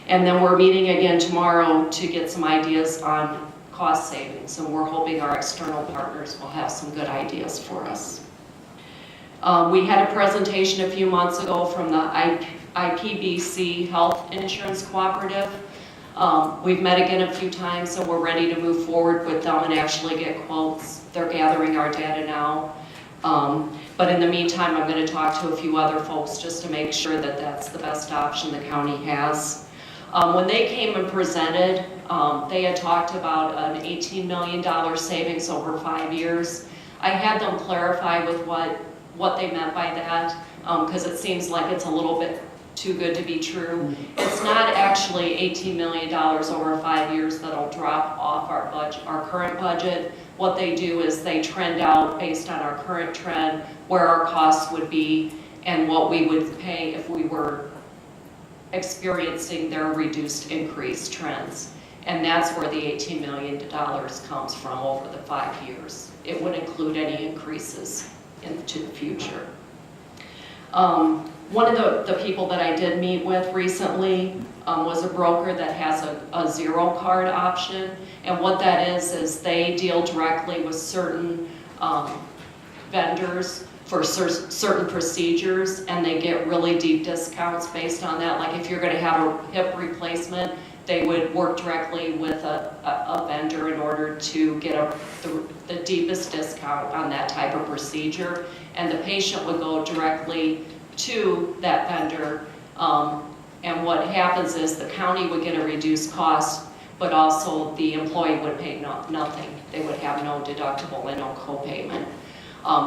And then we're meeting again tomorrow to get some ideas on cost savings, and we're hoping our external partners will have some good ideas for us. We had a presentation a few months ago from the IPBC Health Insurance Cooperative. We've met again a few times, so we're ready to move forward with them and actually get quotes. They're gathering our data now. But in the meantime, I'm going to talk to a few other folks just to make sure that that's the best option the county has. When they came and presented, they had talked about an $18 million savings over 5 years. I had them clarify with what they meant by that, because it seems like it's a little bit too good to be true. It's not actually $18 million over 5 years that'll drop off our budget, our current budget. What they do is they trend out based on our current trend, where our costs would be, and what we would pay if we were experiencing their reduced increase trends. And that's where the $18 million comes from over the 5 years. It would include any increases into the future. One of the people that I did meet with recently was a broker that has a zero card option. And what that is they deal directly with certain vendors for certain procedures, and they get really deep discounts based on that. Like if you're going to have a hip replacement, they would work directly with a vendor in order to get the deepest discount on that type of procedure. And the patient would go directly to that vendor And what happens is the county would get a reduced cost, but also the employee would pay nothing. They would have no deductible and no co-payment.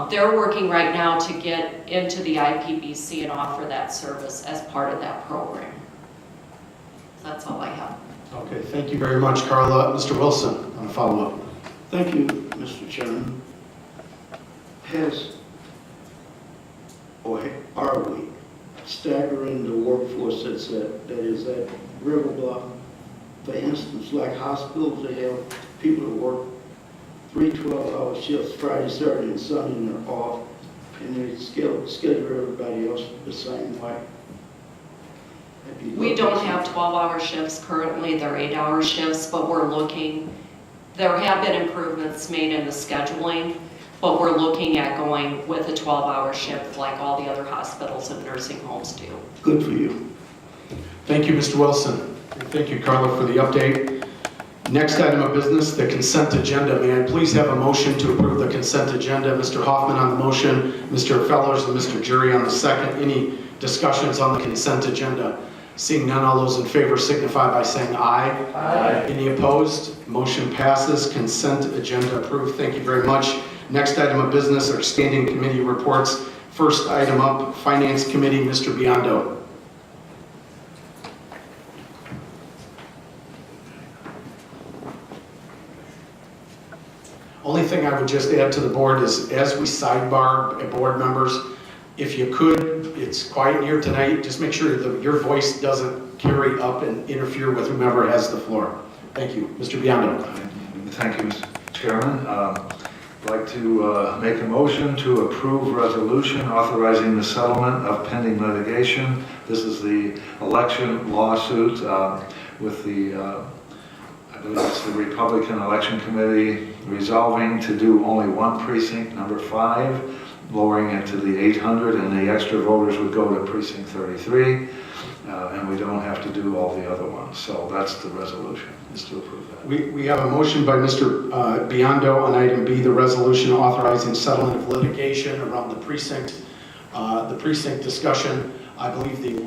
They're working right now to get into the IPBC and offer that service as part of that program. That's all I have. Okay, thank you very much, Carla. Mr. Wilson, on a follow-up. Thank you, Mr. Chairman. Are we staggering the workforce that is at River Bluff? For instance, like hospitals, they have people that work 3 12-hour shifts Friday, Saturday, and Sunday, and they're off, and they schedule everybody else the same way. We don't have 12-hour shifts currently, they're 8-hour shifts, but we're looking, there have been improvements made in the scheduling, but we're looking at going with a 12-hour shift like all the other hospitals and nursing homes do. Good for you. Thank you, Mr. Wilson. And thank you, Carla, for the update. Next item of business, the consent agenda. May I please have a motion to approve the consent agenda? Mr. Hoffman on the motion, Mr. Fellers and Mr. Jury on the second. Any discussions on the consent agenda? Seeing none, all those in favor signify by saying aye. Aye. Any opposed? Motion passes. Consent agenda approved. Thank you very much. Next item of business are standing committee reports. First item up, Finance Committee, Mr. Biondo. Only thing I would just add to the board is, as we sidebar board members, if you could, it's quiet here tonight, just make sure that your voice doesn't carry up and interfere with whomever has the floor. Thank you. Mr. Biondo. Thank you, Mr. Chairman. I'd like to make a motion to approve resolution authorizing the settlement of pending litigation. This is the election lawsuit with the, I believe it's the Republican Election Committee, resolving to do only one precinct, number 5, lowering it to the 800, and the extra voters would go to precinct 33, and we don't have to do all the other ones. So that's the resolution, is to approve that. We have a motion by Mr. Biondo on item B, the resolution authorizing settlement of litigation around the precinct discussion. I believe the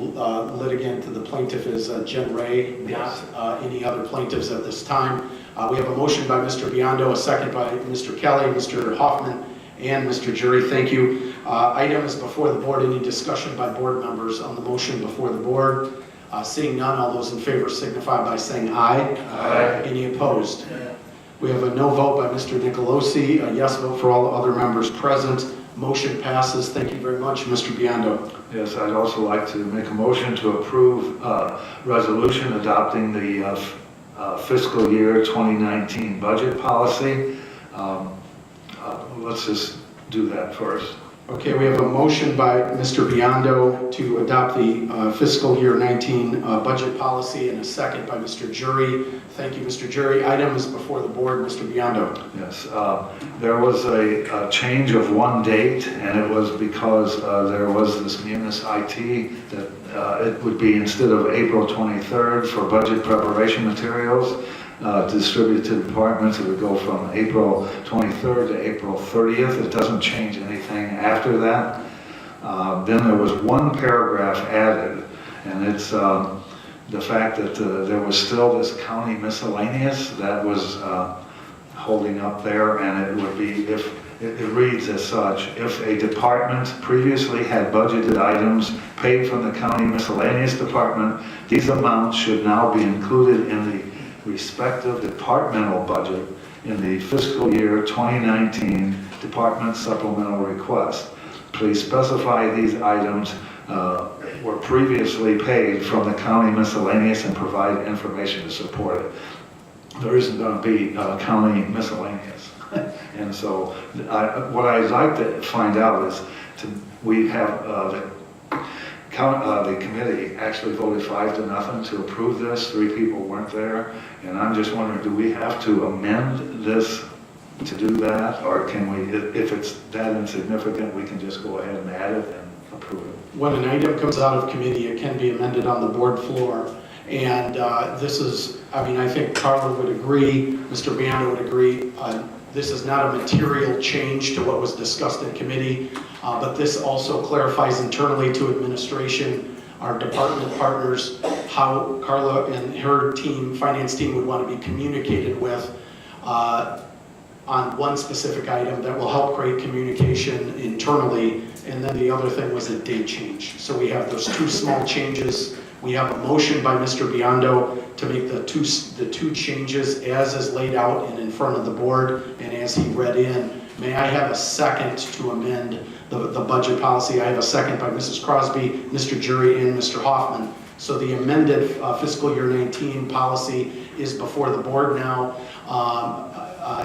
litigant, the plaintiff is Jen Ray, not any other plaintiffs at this time. We have a motion by Mr. Biondo, a second by Mr. Kelly, Mr. Hoffman, and Mr. Jury. Thank you. Item is before the board. Any discussion by board members on the motion before the board? Seeing none, all those in favor signify by saying aye. Aye. Any opposed? We have a no vote by Mr. Nicolosi, a yes vote for all the other members present. Motion passes. Thank you very much, Mr. Biondo. Yes, I'd also like to make a motion to approve resolution adopting the fiscal year 2019 budget policy. Let's just do that first. Okay, we have a motion by Mr. Biondo to adopt the fiscal year 19 budget policy, and a second by Mr. Jury. Thank you, Mr. Jury. Item is before the board, Mr. Biondo. Yes, there was a change of one date, and it was because there was this Munis IT that it would be, instead of April 23rd for budget preparation materials, distributed to departments, it would go from April 23rd to April 30th. It doesn't change anything after that. Then there was one paragraph added, and it's the fact that there was still this county miscellaneous that was holding up there, and it would be, if it reads as such: if a department previously had budgeted items paid from the county miscellaneous department, these amounts should now be included in the respective departmental budget in the fiscal year 2019 department supplemental request. Please specify these items were previously paid from the county miscellaneous and provide information to support it. There isn't going to be county miscellaneous. And so what I'd like to find out is, we have the committee actually voted 5-0 to approve this. 3 people weren't there, and I'm just wondering, do we have to amend this to do that, or can we, if it's that insignificant, we can just go ahead and add it and approve it? When an item comes out of committee, it can be amended on the board floor, and this is, I mean, I think Carla would agree, Mr. Biondo would agree, this is not a material change to what was discussed in committee, but this also clarifies internally to administration our department partners, how Carla and her team, finance team, would want to be communicated with on one specific item that will help create communication internally. And then the other thing was a date change. So we have those two small changes. We have a motion by Mr. Biondo to make the two changes as is laid out and in front of the board and as he read in. May I have a second to amend the budget policy? I have a second by Mrs. Crosby, Mr. Jury, and Mr. Hoffman. So the amended fiscal year 19 policy is before the board now.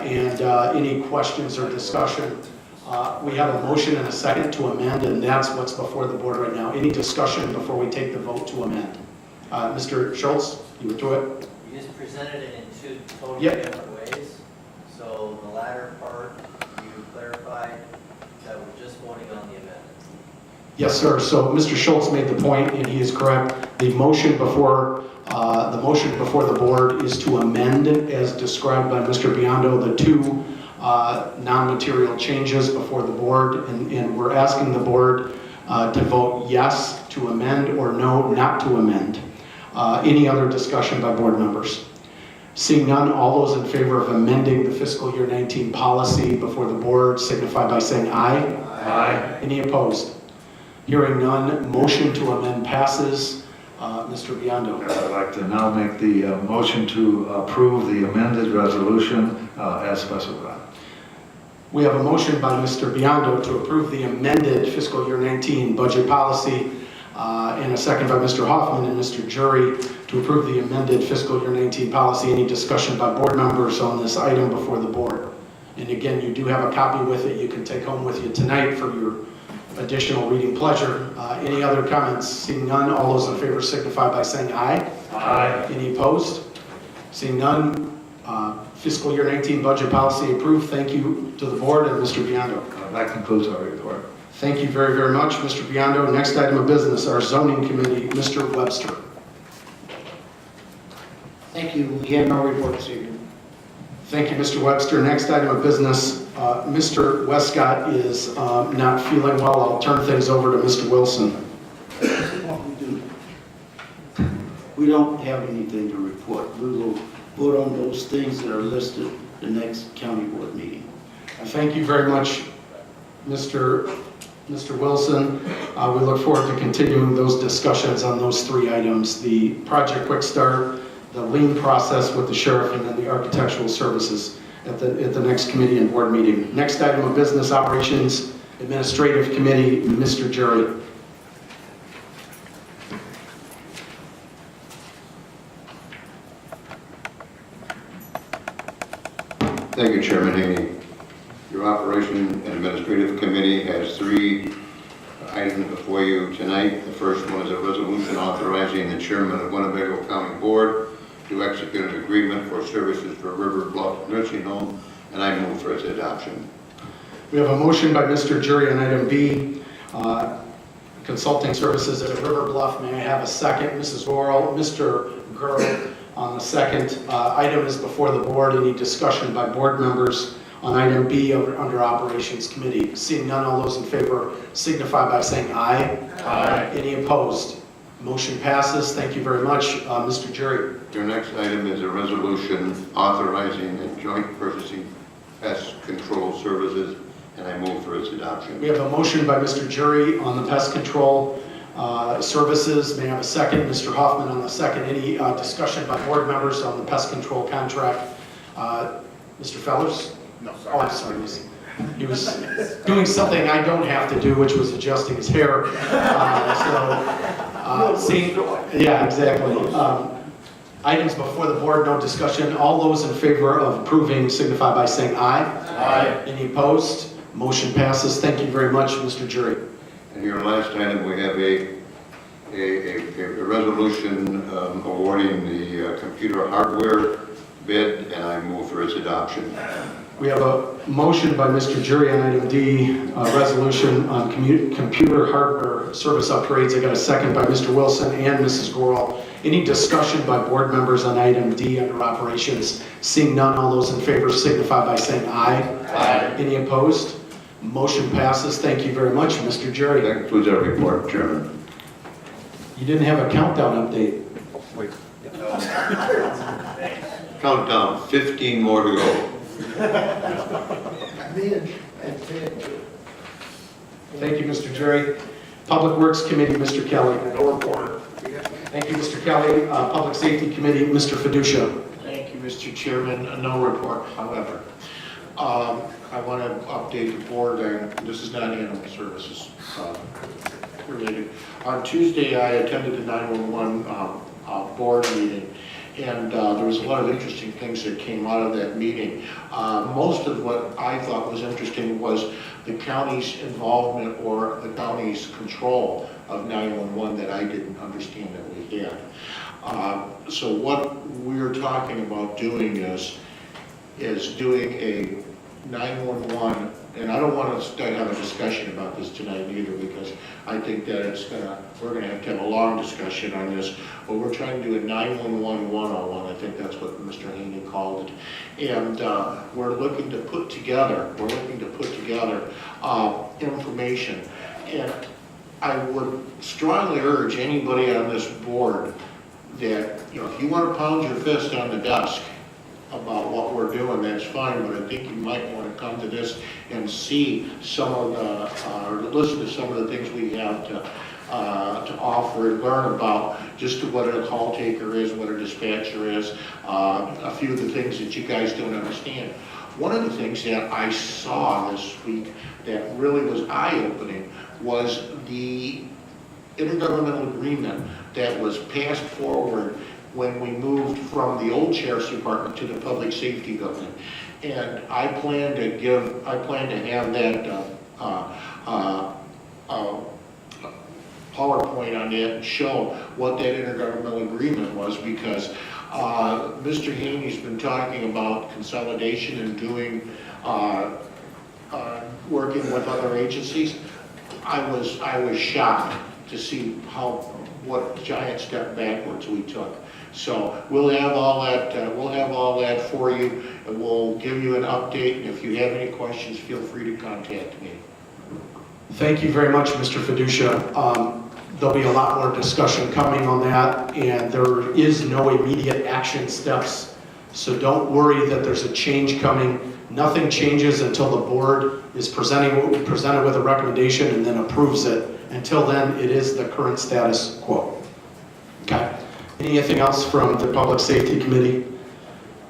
Any questions or discussion? We have a motion and a second to amend, and that's what's before the board right now. Any discussion before we take the vote to amend? Mr. Schultz, you were to it? You just presented it in two totally Yep. different ways. So the latter part, you clarified that we're just voting on the amendment. Yes, sir. So Mr. Schultz made the point, and he is correct. The motion before the board is to amend, as described by Mr. Biondo, the two non-material changes before the board, and we're asking the board to vote yes to amend or no not to amend. Any other discussion by board members? Seeing none, all those in favor of amending the fiscal year 19 policy before the board signify by saying aye. Aye. Any opposed? Hearing none, motion to amend passes. Mr. Biondo. I'd like to now make the motion to approve the amended resolution as specified. We have a motion by Mr. Biondo to approve the amended fiscal year 19 budget policy, and a second by Mr. Hoffman and Mr. Jury to approve the amended fiscal year 19 policy. Any discussion by board members on this item before the board? And again, you do have a copy with it you can take home with you tonight for your additional reading pleasure. Any other comments? Seeing none, all those in favor signify by saying aye. Aye. Any opposed? Seeing none, fiscal year 19 budget policy approved. Thank you to the board and Mr. Biondo. That concludes our report. Thank you very, very much, Mr. Biondo. Next item of business, our zoning committee, Mr. Webster. Thank you. We have no report this evening. Thank you, Mr. Webster. Next item of business, Mr. Westcott is not feeling well. I'll turn things over to Mr. Wilson. We don't have anything to report. We will vote on those things that are listed the next county board meeting. Thank you very much, Mr. Wilson. We look forward to continuing those discussions on those three items: the Project Quick Start, the lien process with the sheriff, and then the architectural services at the next committee and board meeting. Next item of business, Operations Administrative Committee, Mr. Jury. Thank you, Chairman Haney. Your Operation and Administrative Committee has three items before you tonight. The first one is a resolution authorizing the chairman of Winnebago County Board to execute an agreement for services for River Bluff Nursing Home, and I move for its adoption. We have a motion by Mr. Jury on item B, consulting services at River Bluff. May I have a second? Mrs. Worrell, Mr. Gurl on the second. Item is before the board. Any discussion by board members on item B under Operations Committee? Seeing none, all those in favor signify by saying aye. Aye. Any opposed? Motion passes. Thank you very much. Mr. Jury. Your next item is a resolution authorizing a joint purchasing pest control services, and I move for its adoption. We have a motion by Mr. Jury on the pest control services. May I have a second? Mr. Hoffman on the second. Any discussion by board members on the pest control contract? Mr. Fellers? No, Oh, I'm sorry. He was doing something I don't have to do, which was adjusting his hair. Yeah, exactly. Items before the board, no discussion. All those in favor of approving signify by saying aye. Aye. Any opposed? Motion passes. Thank you very much, Mr. Jury. And your last item, we have a resolution awarding the computer hardware bid, and I move for its adoption. We have a motion by Mr. Jury on item D, resolution on computer hardware service upgrades. I got a second by Mr. Wilson and Mrs. Gorel. Any discussion by board members on item D under operations? Seeing none, all those in favor signify by saying aye. Aye. Any opposed? Motion passes. Thank you very much, Mr. Jury. That concludes our report, Chairman. You didn't have a countdown update. Countdown, 15 more to go. Thank you, Mr. Jerry. Public Works Committee, Mr. Kelly. No report. Thank you, Mr. Kelly. Public Safety Committee, Mr. Fiducia. Thank you, Mr. Chairman. No report, however. I want to update the board, and this is not animal services related. On Tuesday, I attended the 911 board meeting, and there was a lot of interesting things that came out of that meeting. Most of what I thought was interesting was the county's involvement or the county's control of 911 that I didn't understand that we had. So what we're talking about doing is doing a 911, and I don't want to have a discussion about this tonight either, because I think that we're gonna have to have a long discussion on this, but we're trying to do a 911 101, I think that's what Mr. Haney called it. And we're looking to put together information. And I would strongly urge anybody on this board that, if you want to pound your fist on the desk about what we're doing, that's fine, but I think you might want to come to this and see some of the, listen to some of the things we have to offer and learn about just what a call taker is, what a dispatcher is, a few of the things that you guys don't understand. One of the things that I saw this week that really was eye-opening was the intergovernmental agreement that was passed forward when we moved from the old sheriff's department to the public safety building. And I plan to have that PowerPoint on that and show what that intergovernmental agreement was, because Mr. Haney's been talking about consolidation and doing, working with other agencies. I was shocked to see what giant step backwards we took. So we'll have all that for you, and we'll give you an update, and if you have any questions, feel free to contact me. Thank you very much, Mr. Fiducia. There'll be a lot more discussion coming on that, and there is no immediate action steps. So don't worry that there's a change coming. Nothing changes until the board is presented with a recommendation and then approves it. Until then, it is the current status quo. Okay. Anything else from the Public Safety Committee?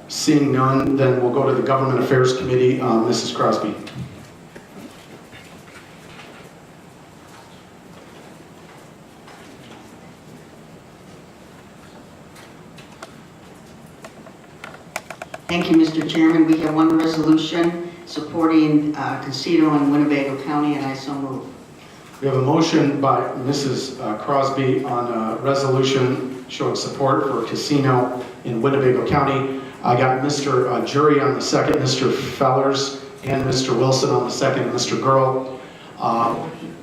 Seeing none, then we'll go to the Government Affairs Committee. Mrs. Crosby. Thank you, Mr. Chairman. We have one resolution supporting casino in Winnebago County, and I so move. We have a motion by Mrs. Crosby on a resolution showing support for a casino in Winnebago County. I got Mr. Jury on the second, Mr. Fellers, and Mr. Wilson on the second, Mr. Girl.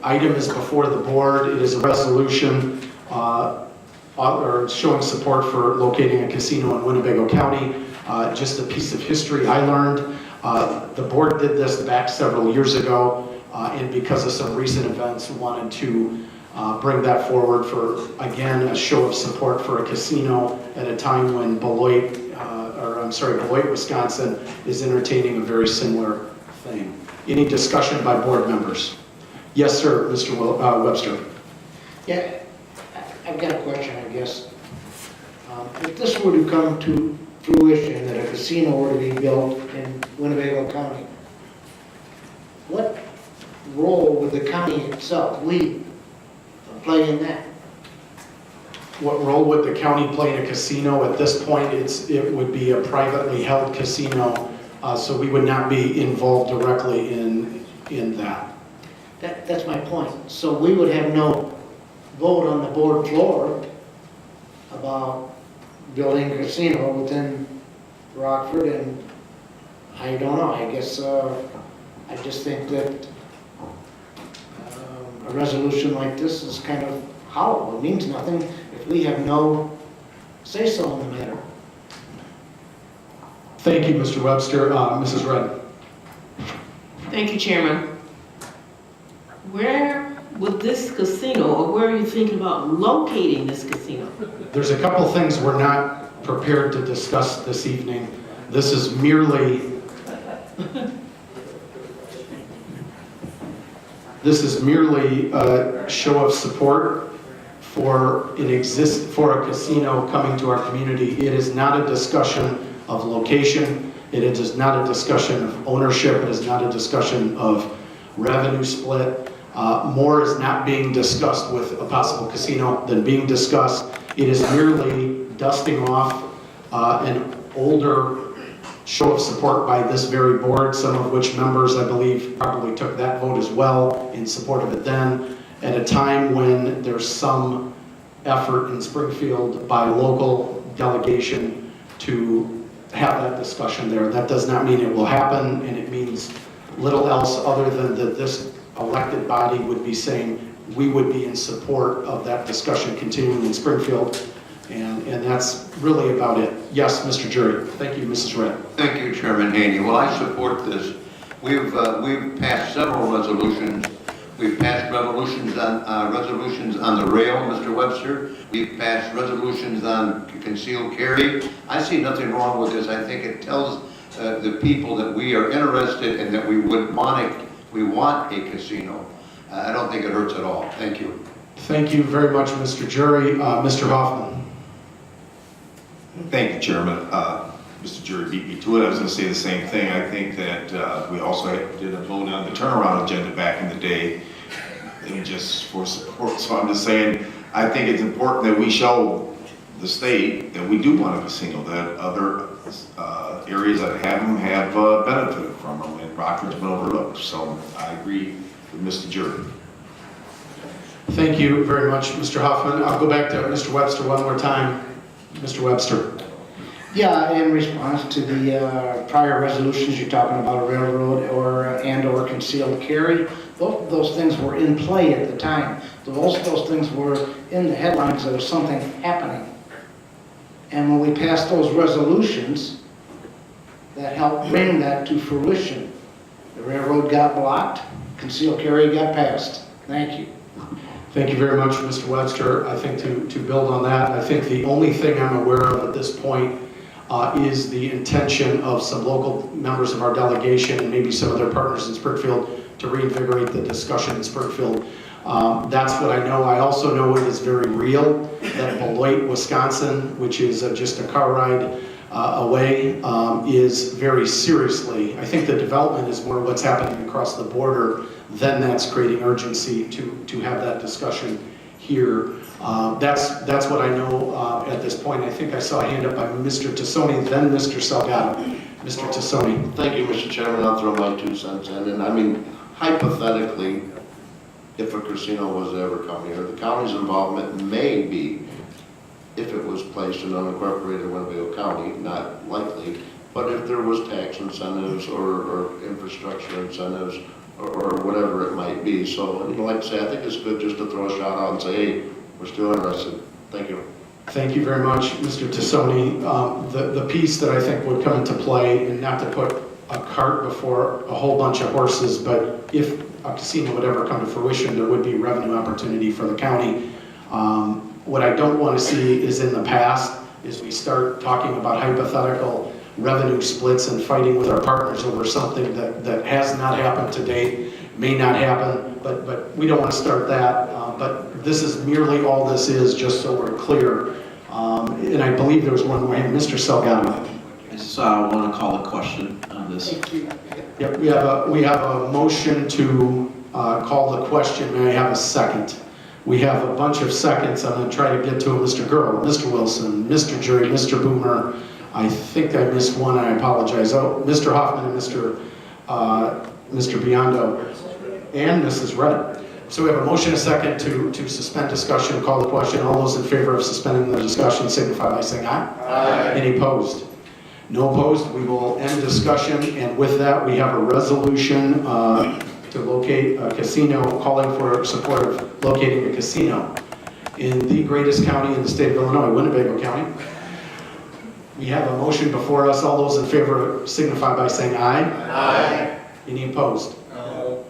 Item is before the board. It is a resolution showing support for locating a casino in Winnebago County. Just a piece of history I learned. The board did this back several years ago, and because of some recent events, wanted to bring that forward for, again, a show of support for a casino at a time when Beloit, Wisconsin is entertaining a very similar thing. Any discussion by board members? Yes, sir, Mr. Webster. Yeah, I've got a question, I guess. If this were to come to fruition, that a casino were to be built in Winnebago County, what role would the county itself, play in that? What role would the county play in a casino? At this point, it would be a privately held casino, so we would not be involved directly in that. That's my point. So we would have no vote on the board floor about building a casino within Rockford, and I don't know, I guess, I just think that a resolution like this is kind of hollow. It means nothing if we have no say-so in the matter. Thank you, Mr. Webster. Mrs. Rudd. Thank you, Chairman. Where with this casino, or where are you thinking about locating this casino? There's a couple things we're not prepared to discuss this evening. This is merely a show of support for a casino coming to our community. It is not a discussion of location. It is not a discussion of ownership. It is not a discussion of revenue split. More is not being discussed with a possible casino than being discussed. It is merely dusting off an older show of support by this very board, some of which members, I believe, probably took that vote as well in support of it then, at a time when there's some effort in Springfield by local delegation to have that discussion there. That does not mean it will happen, and it means little else other than that this elected body would be saying we would be in support of that discussion continuing in Springfield, and that's really about it. Yes, Mr. Jury. Thank you, Mrs. Red. Thank you, Chairman Haney. Well, I support this. We've passed several resolutions. We've passed resolutions on the rail, Mr. Webster. We've passed resolutions on concealed carry. I see nothing wrong with this. I think it tells the people that we are interested and that we want a casino. I don't think it hurts at all. Thank you. Thank you very much, Mr. Jury. Mr. Hoffman. Thank you, Chairman. Mr. Jury beat me to it. I was going to say the same thing. I think that we also did a vote on the turnaround agenda back in the day, and just for support. So I'm just saying, I think it's important that we show the state that we do want a casino, that other areas that have them have benefited from them, and Rockford's been overlooked. So I agree with Mr. Jury. Thank you very much, Mr. Hoffman. I'll go back to Mr. Webster one more time. Mr. Webster. Yeah, in response to the prior resolutions, you're talking about a railroad or concealed carry. Those things were in play at the time. Those things were in the headlines. There was something happening. And when we passed those resolutions, that helped bring that to fruition. The railroad got blocked, concealed carry got passed. Thank you. Thank you very much, Mr. Webster. I think to build on that, I think the only thing I'm aware of at this point is the intention of some local members of our delegation and maybe some of their partners in Springfield to reinvigorate the discussion in Springfield. That's what I know. I also know it is very real that Beloit, Wisconsin, which is just a car ride away, is very seriously, I think the development is more what's happening across the border, then that's creating urgency to have that discussion here. That's what I know at this point. I think I saw a hand up by Mr. Tassoni, then Mr. Salgado. Mr. Tassoni. Thank you, Mr. Chairman. I'll throw my 2 cents in. And I mean, hypothetically, if a casino was to ever come here, the county's involvement may be, if it was placed in unincorporated Winnebago County, not likely, but if there was tax incentives or infrastructure incentives or whatever it might be. So, like I say, I think it's good just to throw a shout out and say, hey, we're still interested. Thank you. Thank you very much, Mr. Tassoni. The piece that I think would come into play, and not to put a cart before a whole bunch of horses, but if a casino would ever come to fruition, there would be revenue opportunity for the county. What I don't want to see is in the past, is we start talking about hypothetical revenue splits and fighting with our partners over something that has not happened to date, may not happen, but we don't want to start that. But this is merely all this is, just so we're clear. And I believe there was one more hand, Mr. Salgado. I just want to call a question on this. Thank you. Yep, we have a motion to call the question. May I have a second? We have a bunch of seconds. I'm going to try to get to them. Mr. Gurl, Mr. Wilson, Mr. Jury, Mr. Boomer. I think I missed one, and I apologize. Oh, Mr. Hoffman and Mr. Biondo, and Mrs. Red. So we have a motion and a second to suspend discussion, call the question. All those in favor of suspending the discussion signify by saying aye. Aye. Any opposed? No opposed. We will end discussion, and with that, we have a resolution to locate a casino, calling for support of locating a casino in the greatest county in the state of Illinois, Winnebago County. We have a motion before us. All those in favor signify by saying aye. Aye. Any opposed? No.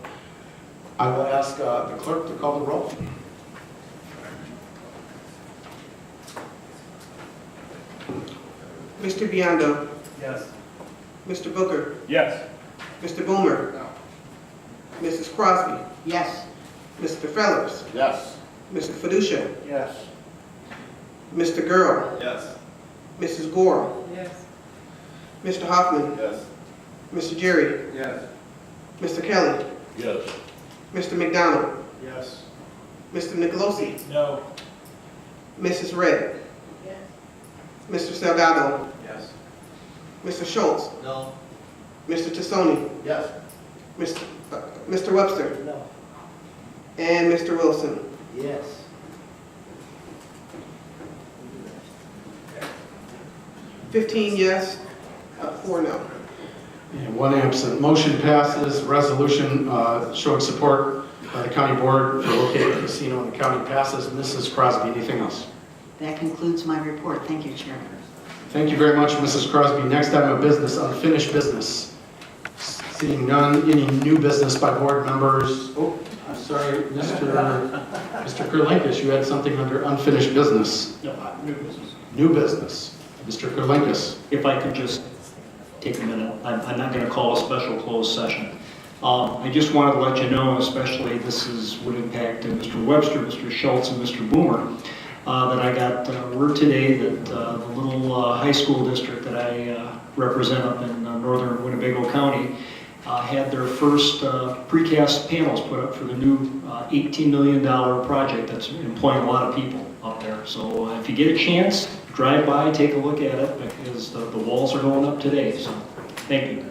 I will ask the clerk to call the roll. Mr. Biondo. Yes. Mr. Booker. Yes. Mr. Boomer. Mrs. Crosby. Yes. Mr. Fellers. Yes. Mr. Fiducia. Yes. Mr. Girl. Yes. Mrs. Gore. Yes. Mr. Hoffman. Yes. Mr. Jerry. Yes. Mr. Kelly. Yes. Mr. McDonald. Yes. Mr. Nicolosi. No. Mrs. Red. Yes. Mr. Salgado. Yes. Mr. Schultz. No. Mr. Tassoni. Yes. Mr. Webster. No. And Mr. Wilson. Yes. 15 yes, 4 no. And 1 absent. Motion passes. Resolution showing support by the county board for locating a casino in the county passes. Mrs. Crosby, anything else? That concludes my report. Thank you, Chairman. Thank you very much, Mrs. Crosby. Next item of business, unfinished business. Seeing none, any new business by board members? Oh, I'm sorry, Mr. Kurlinkus, you had something under unfinished business. No, new business. New business. Mr. Kurlinkus. If I could just take a minute, I'm not going to call a special closed session. I just wanted to let you know, especially would impact Mr. Webster, Mr. Schultz, and Mr. Boomer, that I got word today that the little high school district that I represent up in northern Winnebago County had their first precast panels put up for the new $18 million project that's employing a lot of people up there. So if you get a chance, drive by, take a look at it, because the walls are going up today. So thank you.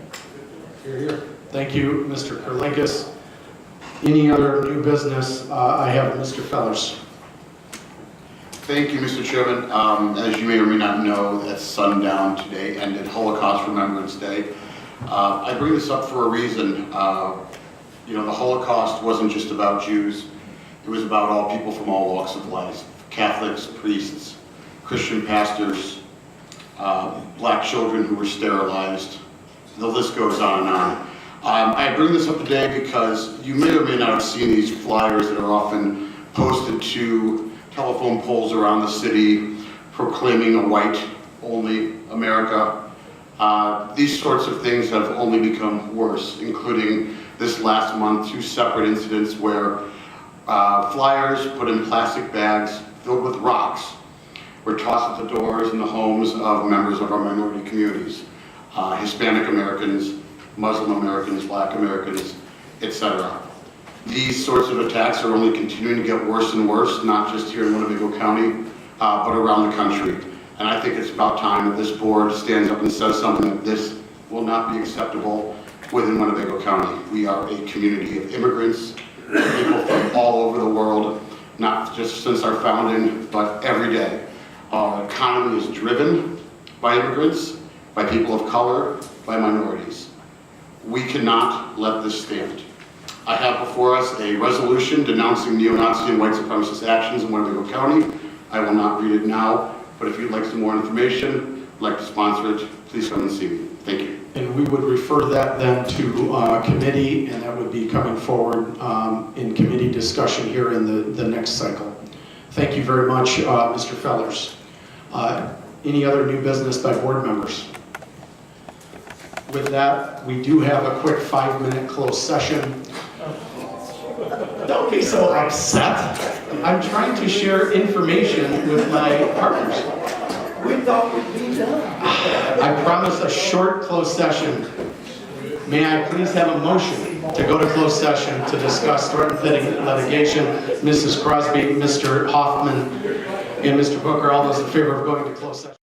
Here, here. Thank you, Mr. Kurlinkus. Any other new business? I have Mr. Fellers. Thank you, Mr. Chairman. As you may or may not know, at sundown today ended Holocaust Remembrance Day. I bring this up for a reason. You know, the Holocaust wasn't just about Jews. It was about all people from all walks of life. Catholics, priests, Christian pastors, black children who were sterilized. The list goes on and on. I bring this up today because you may or may not have seen these flyers that are often posted to telephone poles around the city proclaiming a white-only America. These sorts of things have only become worse, including this last month, 2 separate incidents where flyers put in plastic bags filled with rocks were tossed at the doors and the homes of members of our minority communities, Hispanic Americans, Muslim Americans, Black Americans, etc. These sorts of attacks are only continuing to get worse and worse, not just here in Winnebago County, but around the country. And I think it's about time that this board stands up and says something that this will not be acceptable within Winnebago County. We are a community of immigrants, people from all over the world, not just since our founding, but every day. Our economy is driven by immigrants, by people of color, by minorities. We cannot let this stand. I have before us a resolution denouncing neo-Nazi and white supremacist actions in Winnebago County. I will not read it now, but if you'd like some more information, like to sponsor it, please come and see me. Thank you. And we would refer that then to committee, and that would be coming forward in committee discussion here in the next cycle. Thank you very much, Mr. Fellers. Any other new business by board members? With that, we do have a quick 5-minute closed session. Don't be so upset. I'm trying to share information with my partners. We thought we'd be done. I promise a short closed session. May I please have a motion to go to closed session to discuss threatened litigation? Mrs. Crosby, Mr. Hoffman, and Mr. Booker, all those in favor of going to closed session?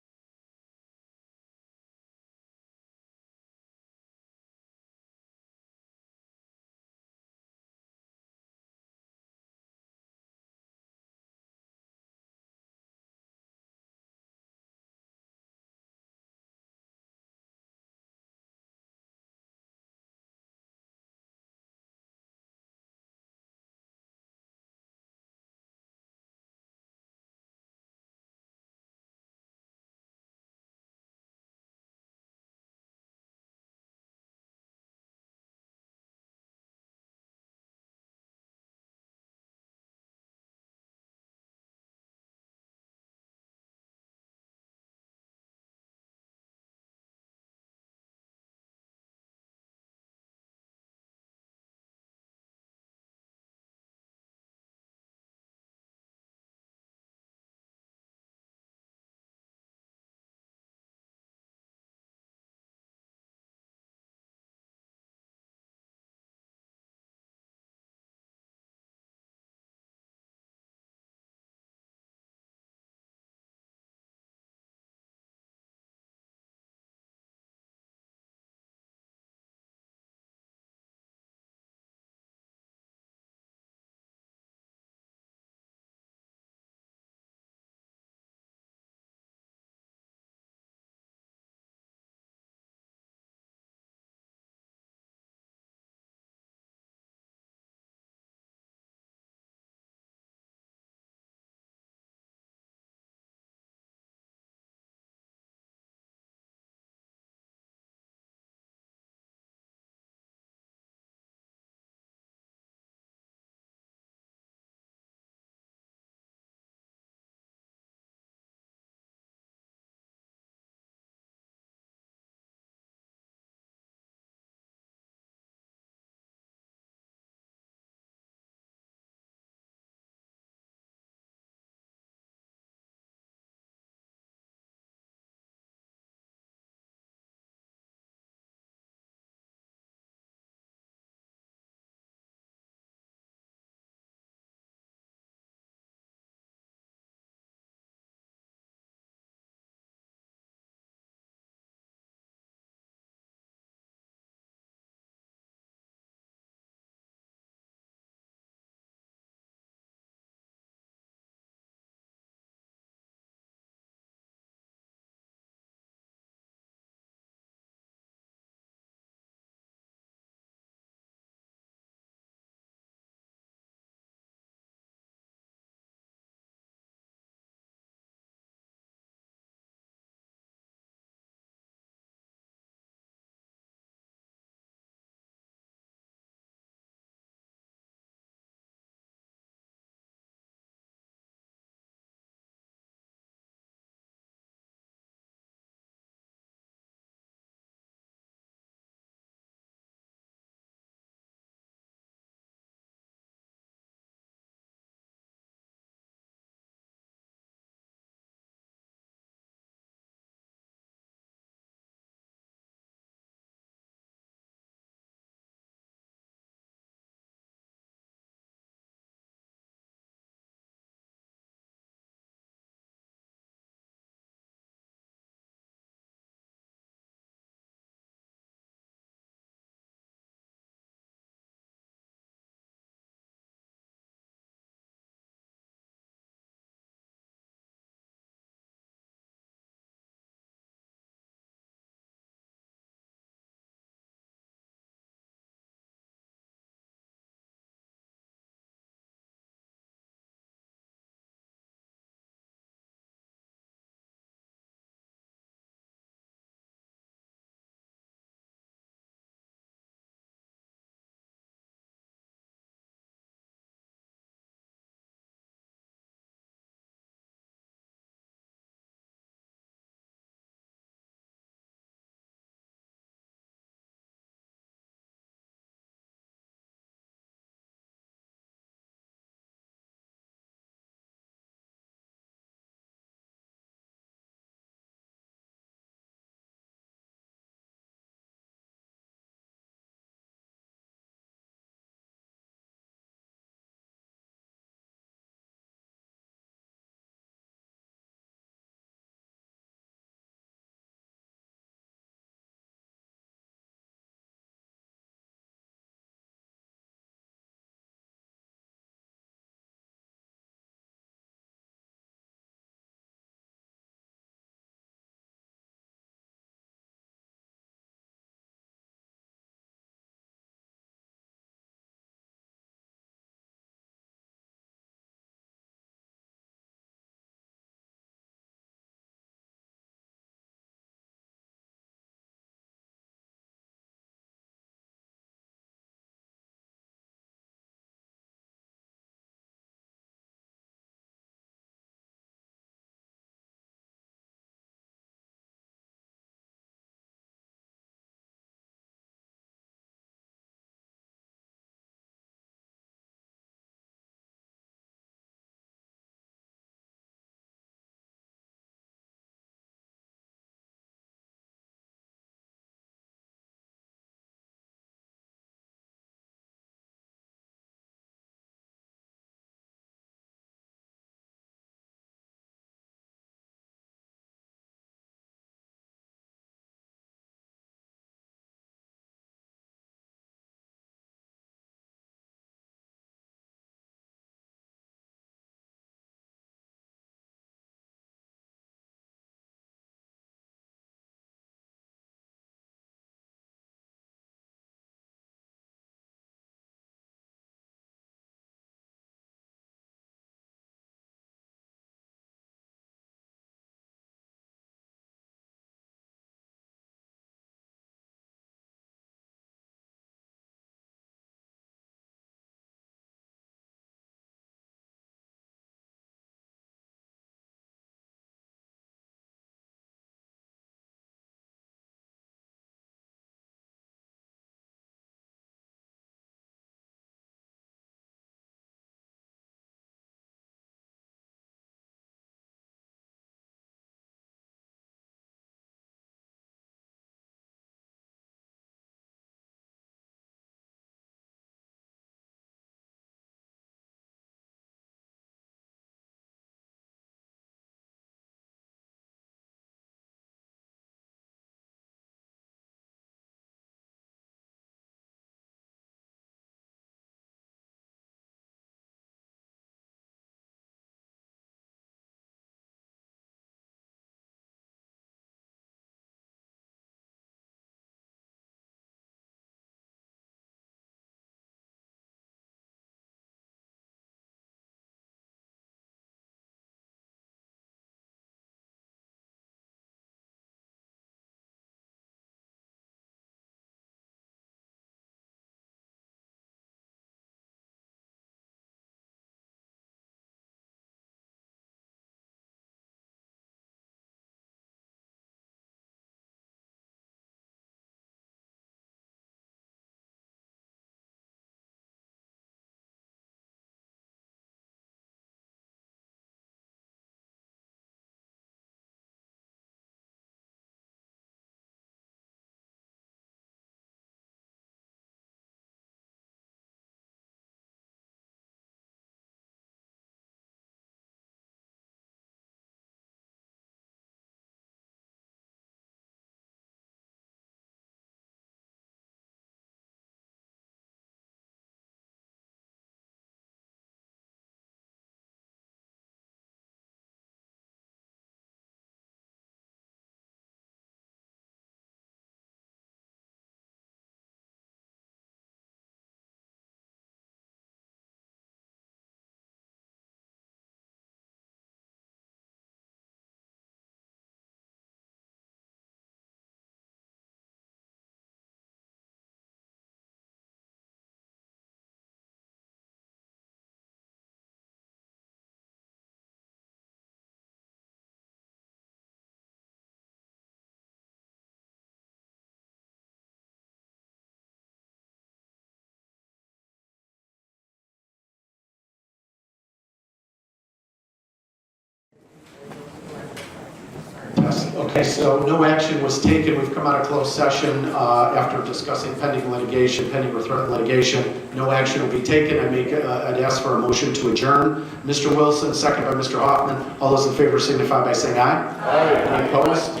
Okay, so no action was taken. We've come out of closed session after discussing pending litigation, pending or threatened litigation. No action will be taken. I'd ask for a motion to adjourn. Mr. Wilson, second by Mr. Hoffman. All those in favor signify by saying aye. Aye. Any opposed?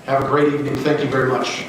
Have a great evening. Thank you very much.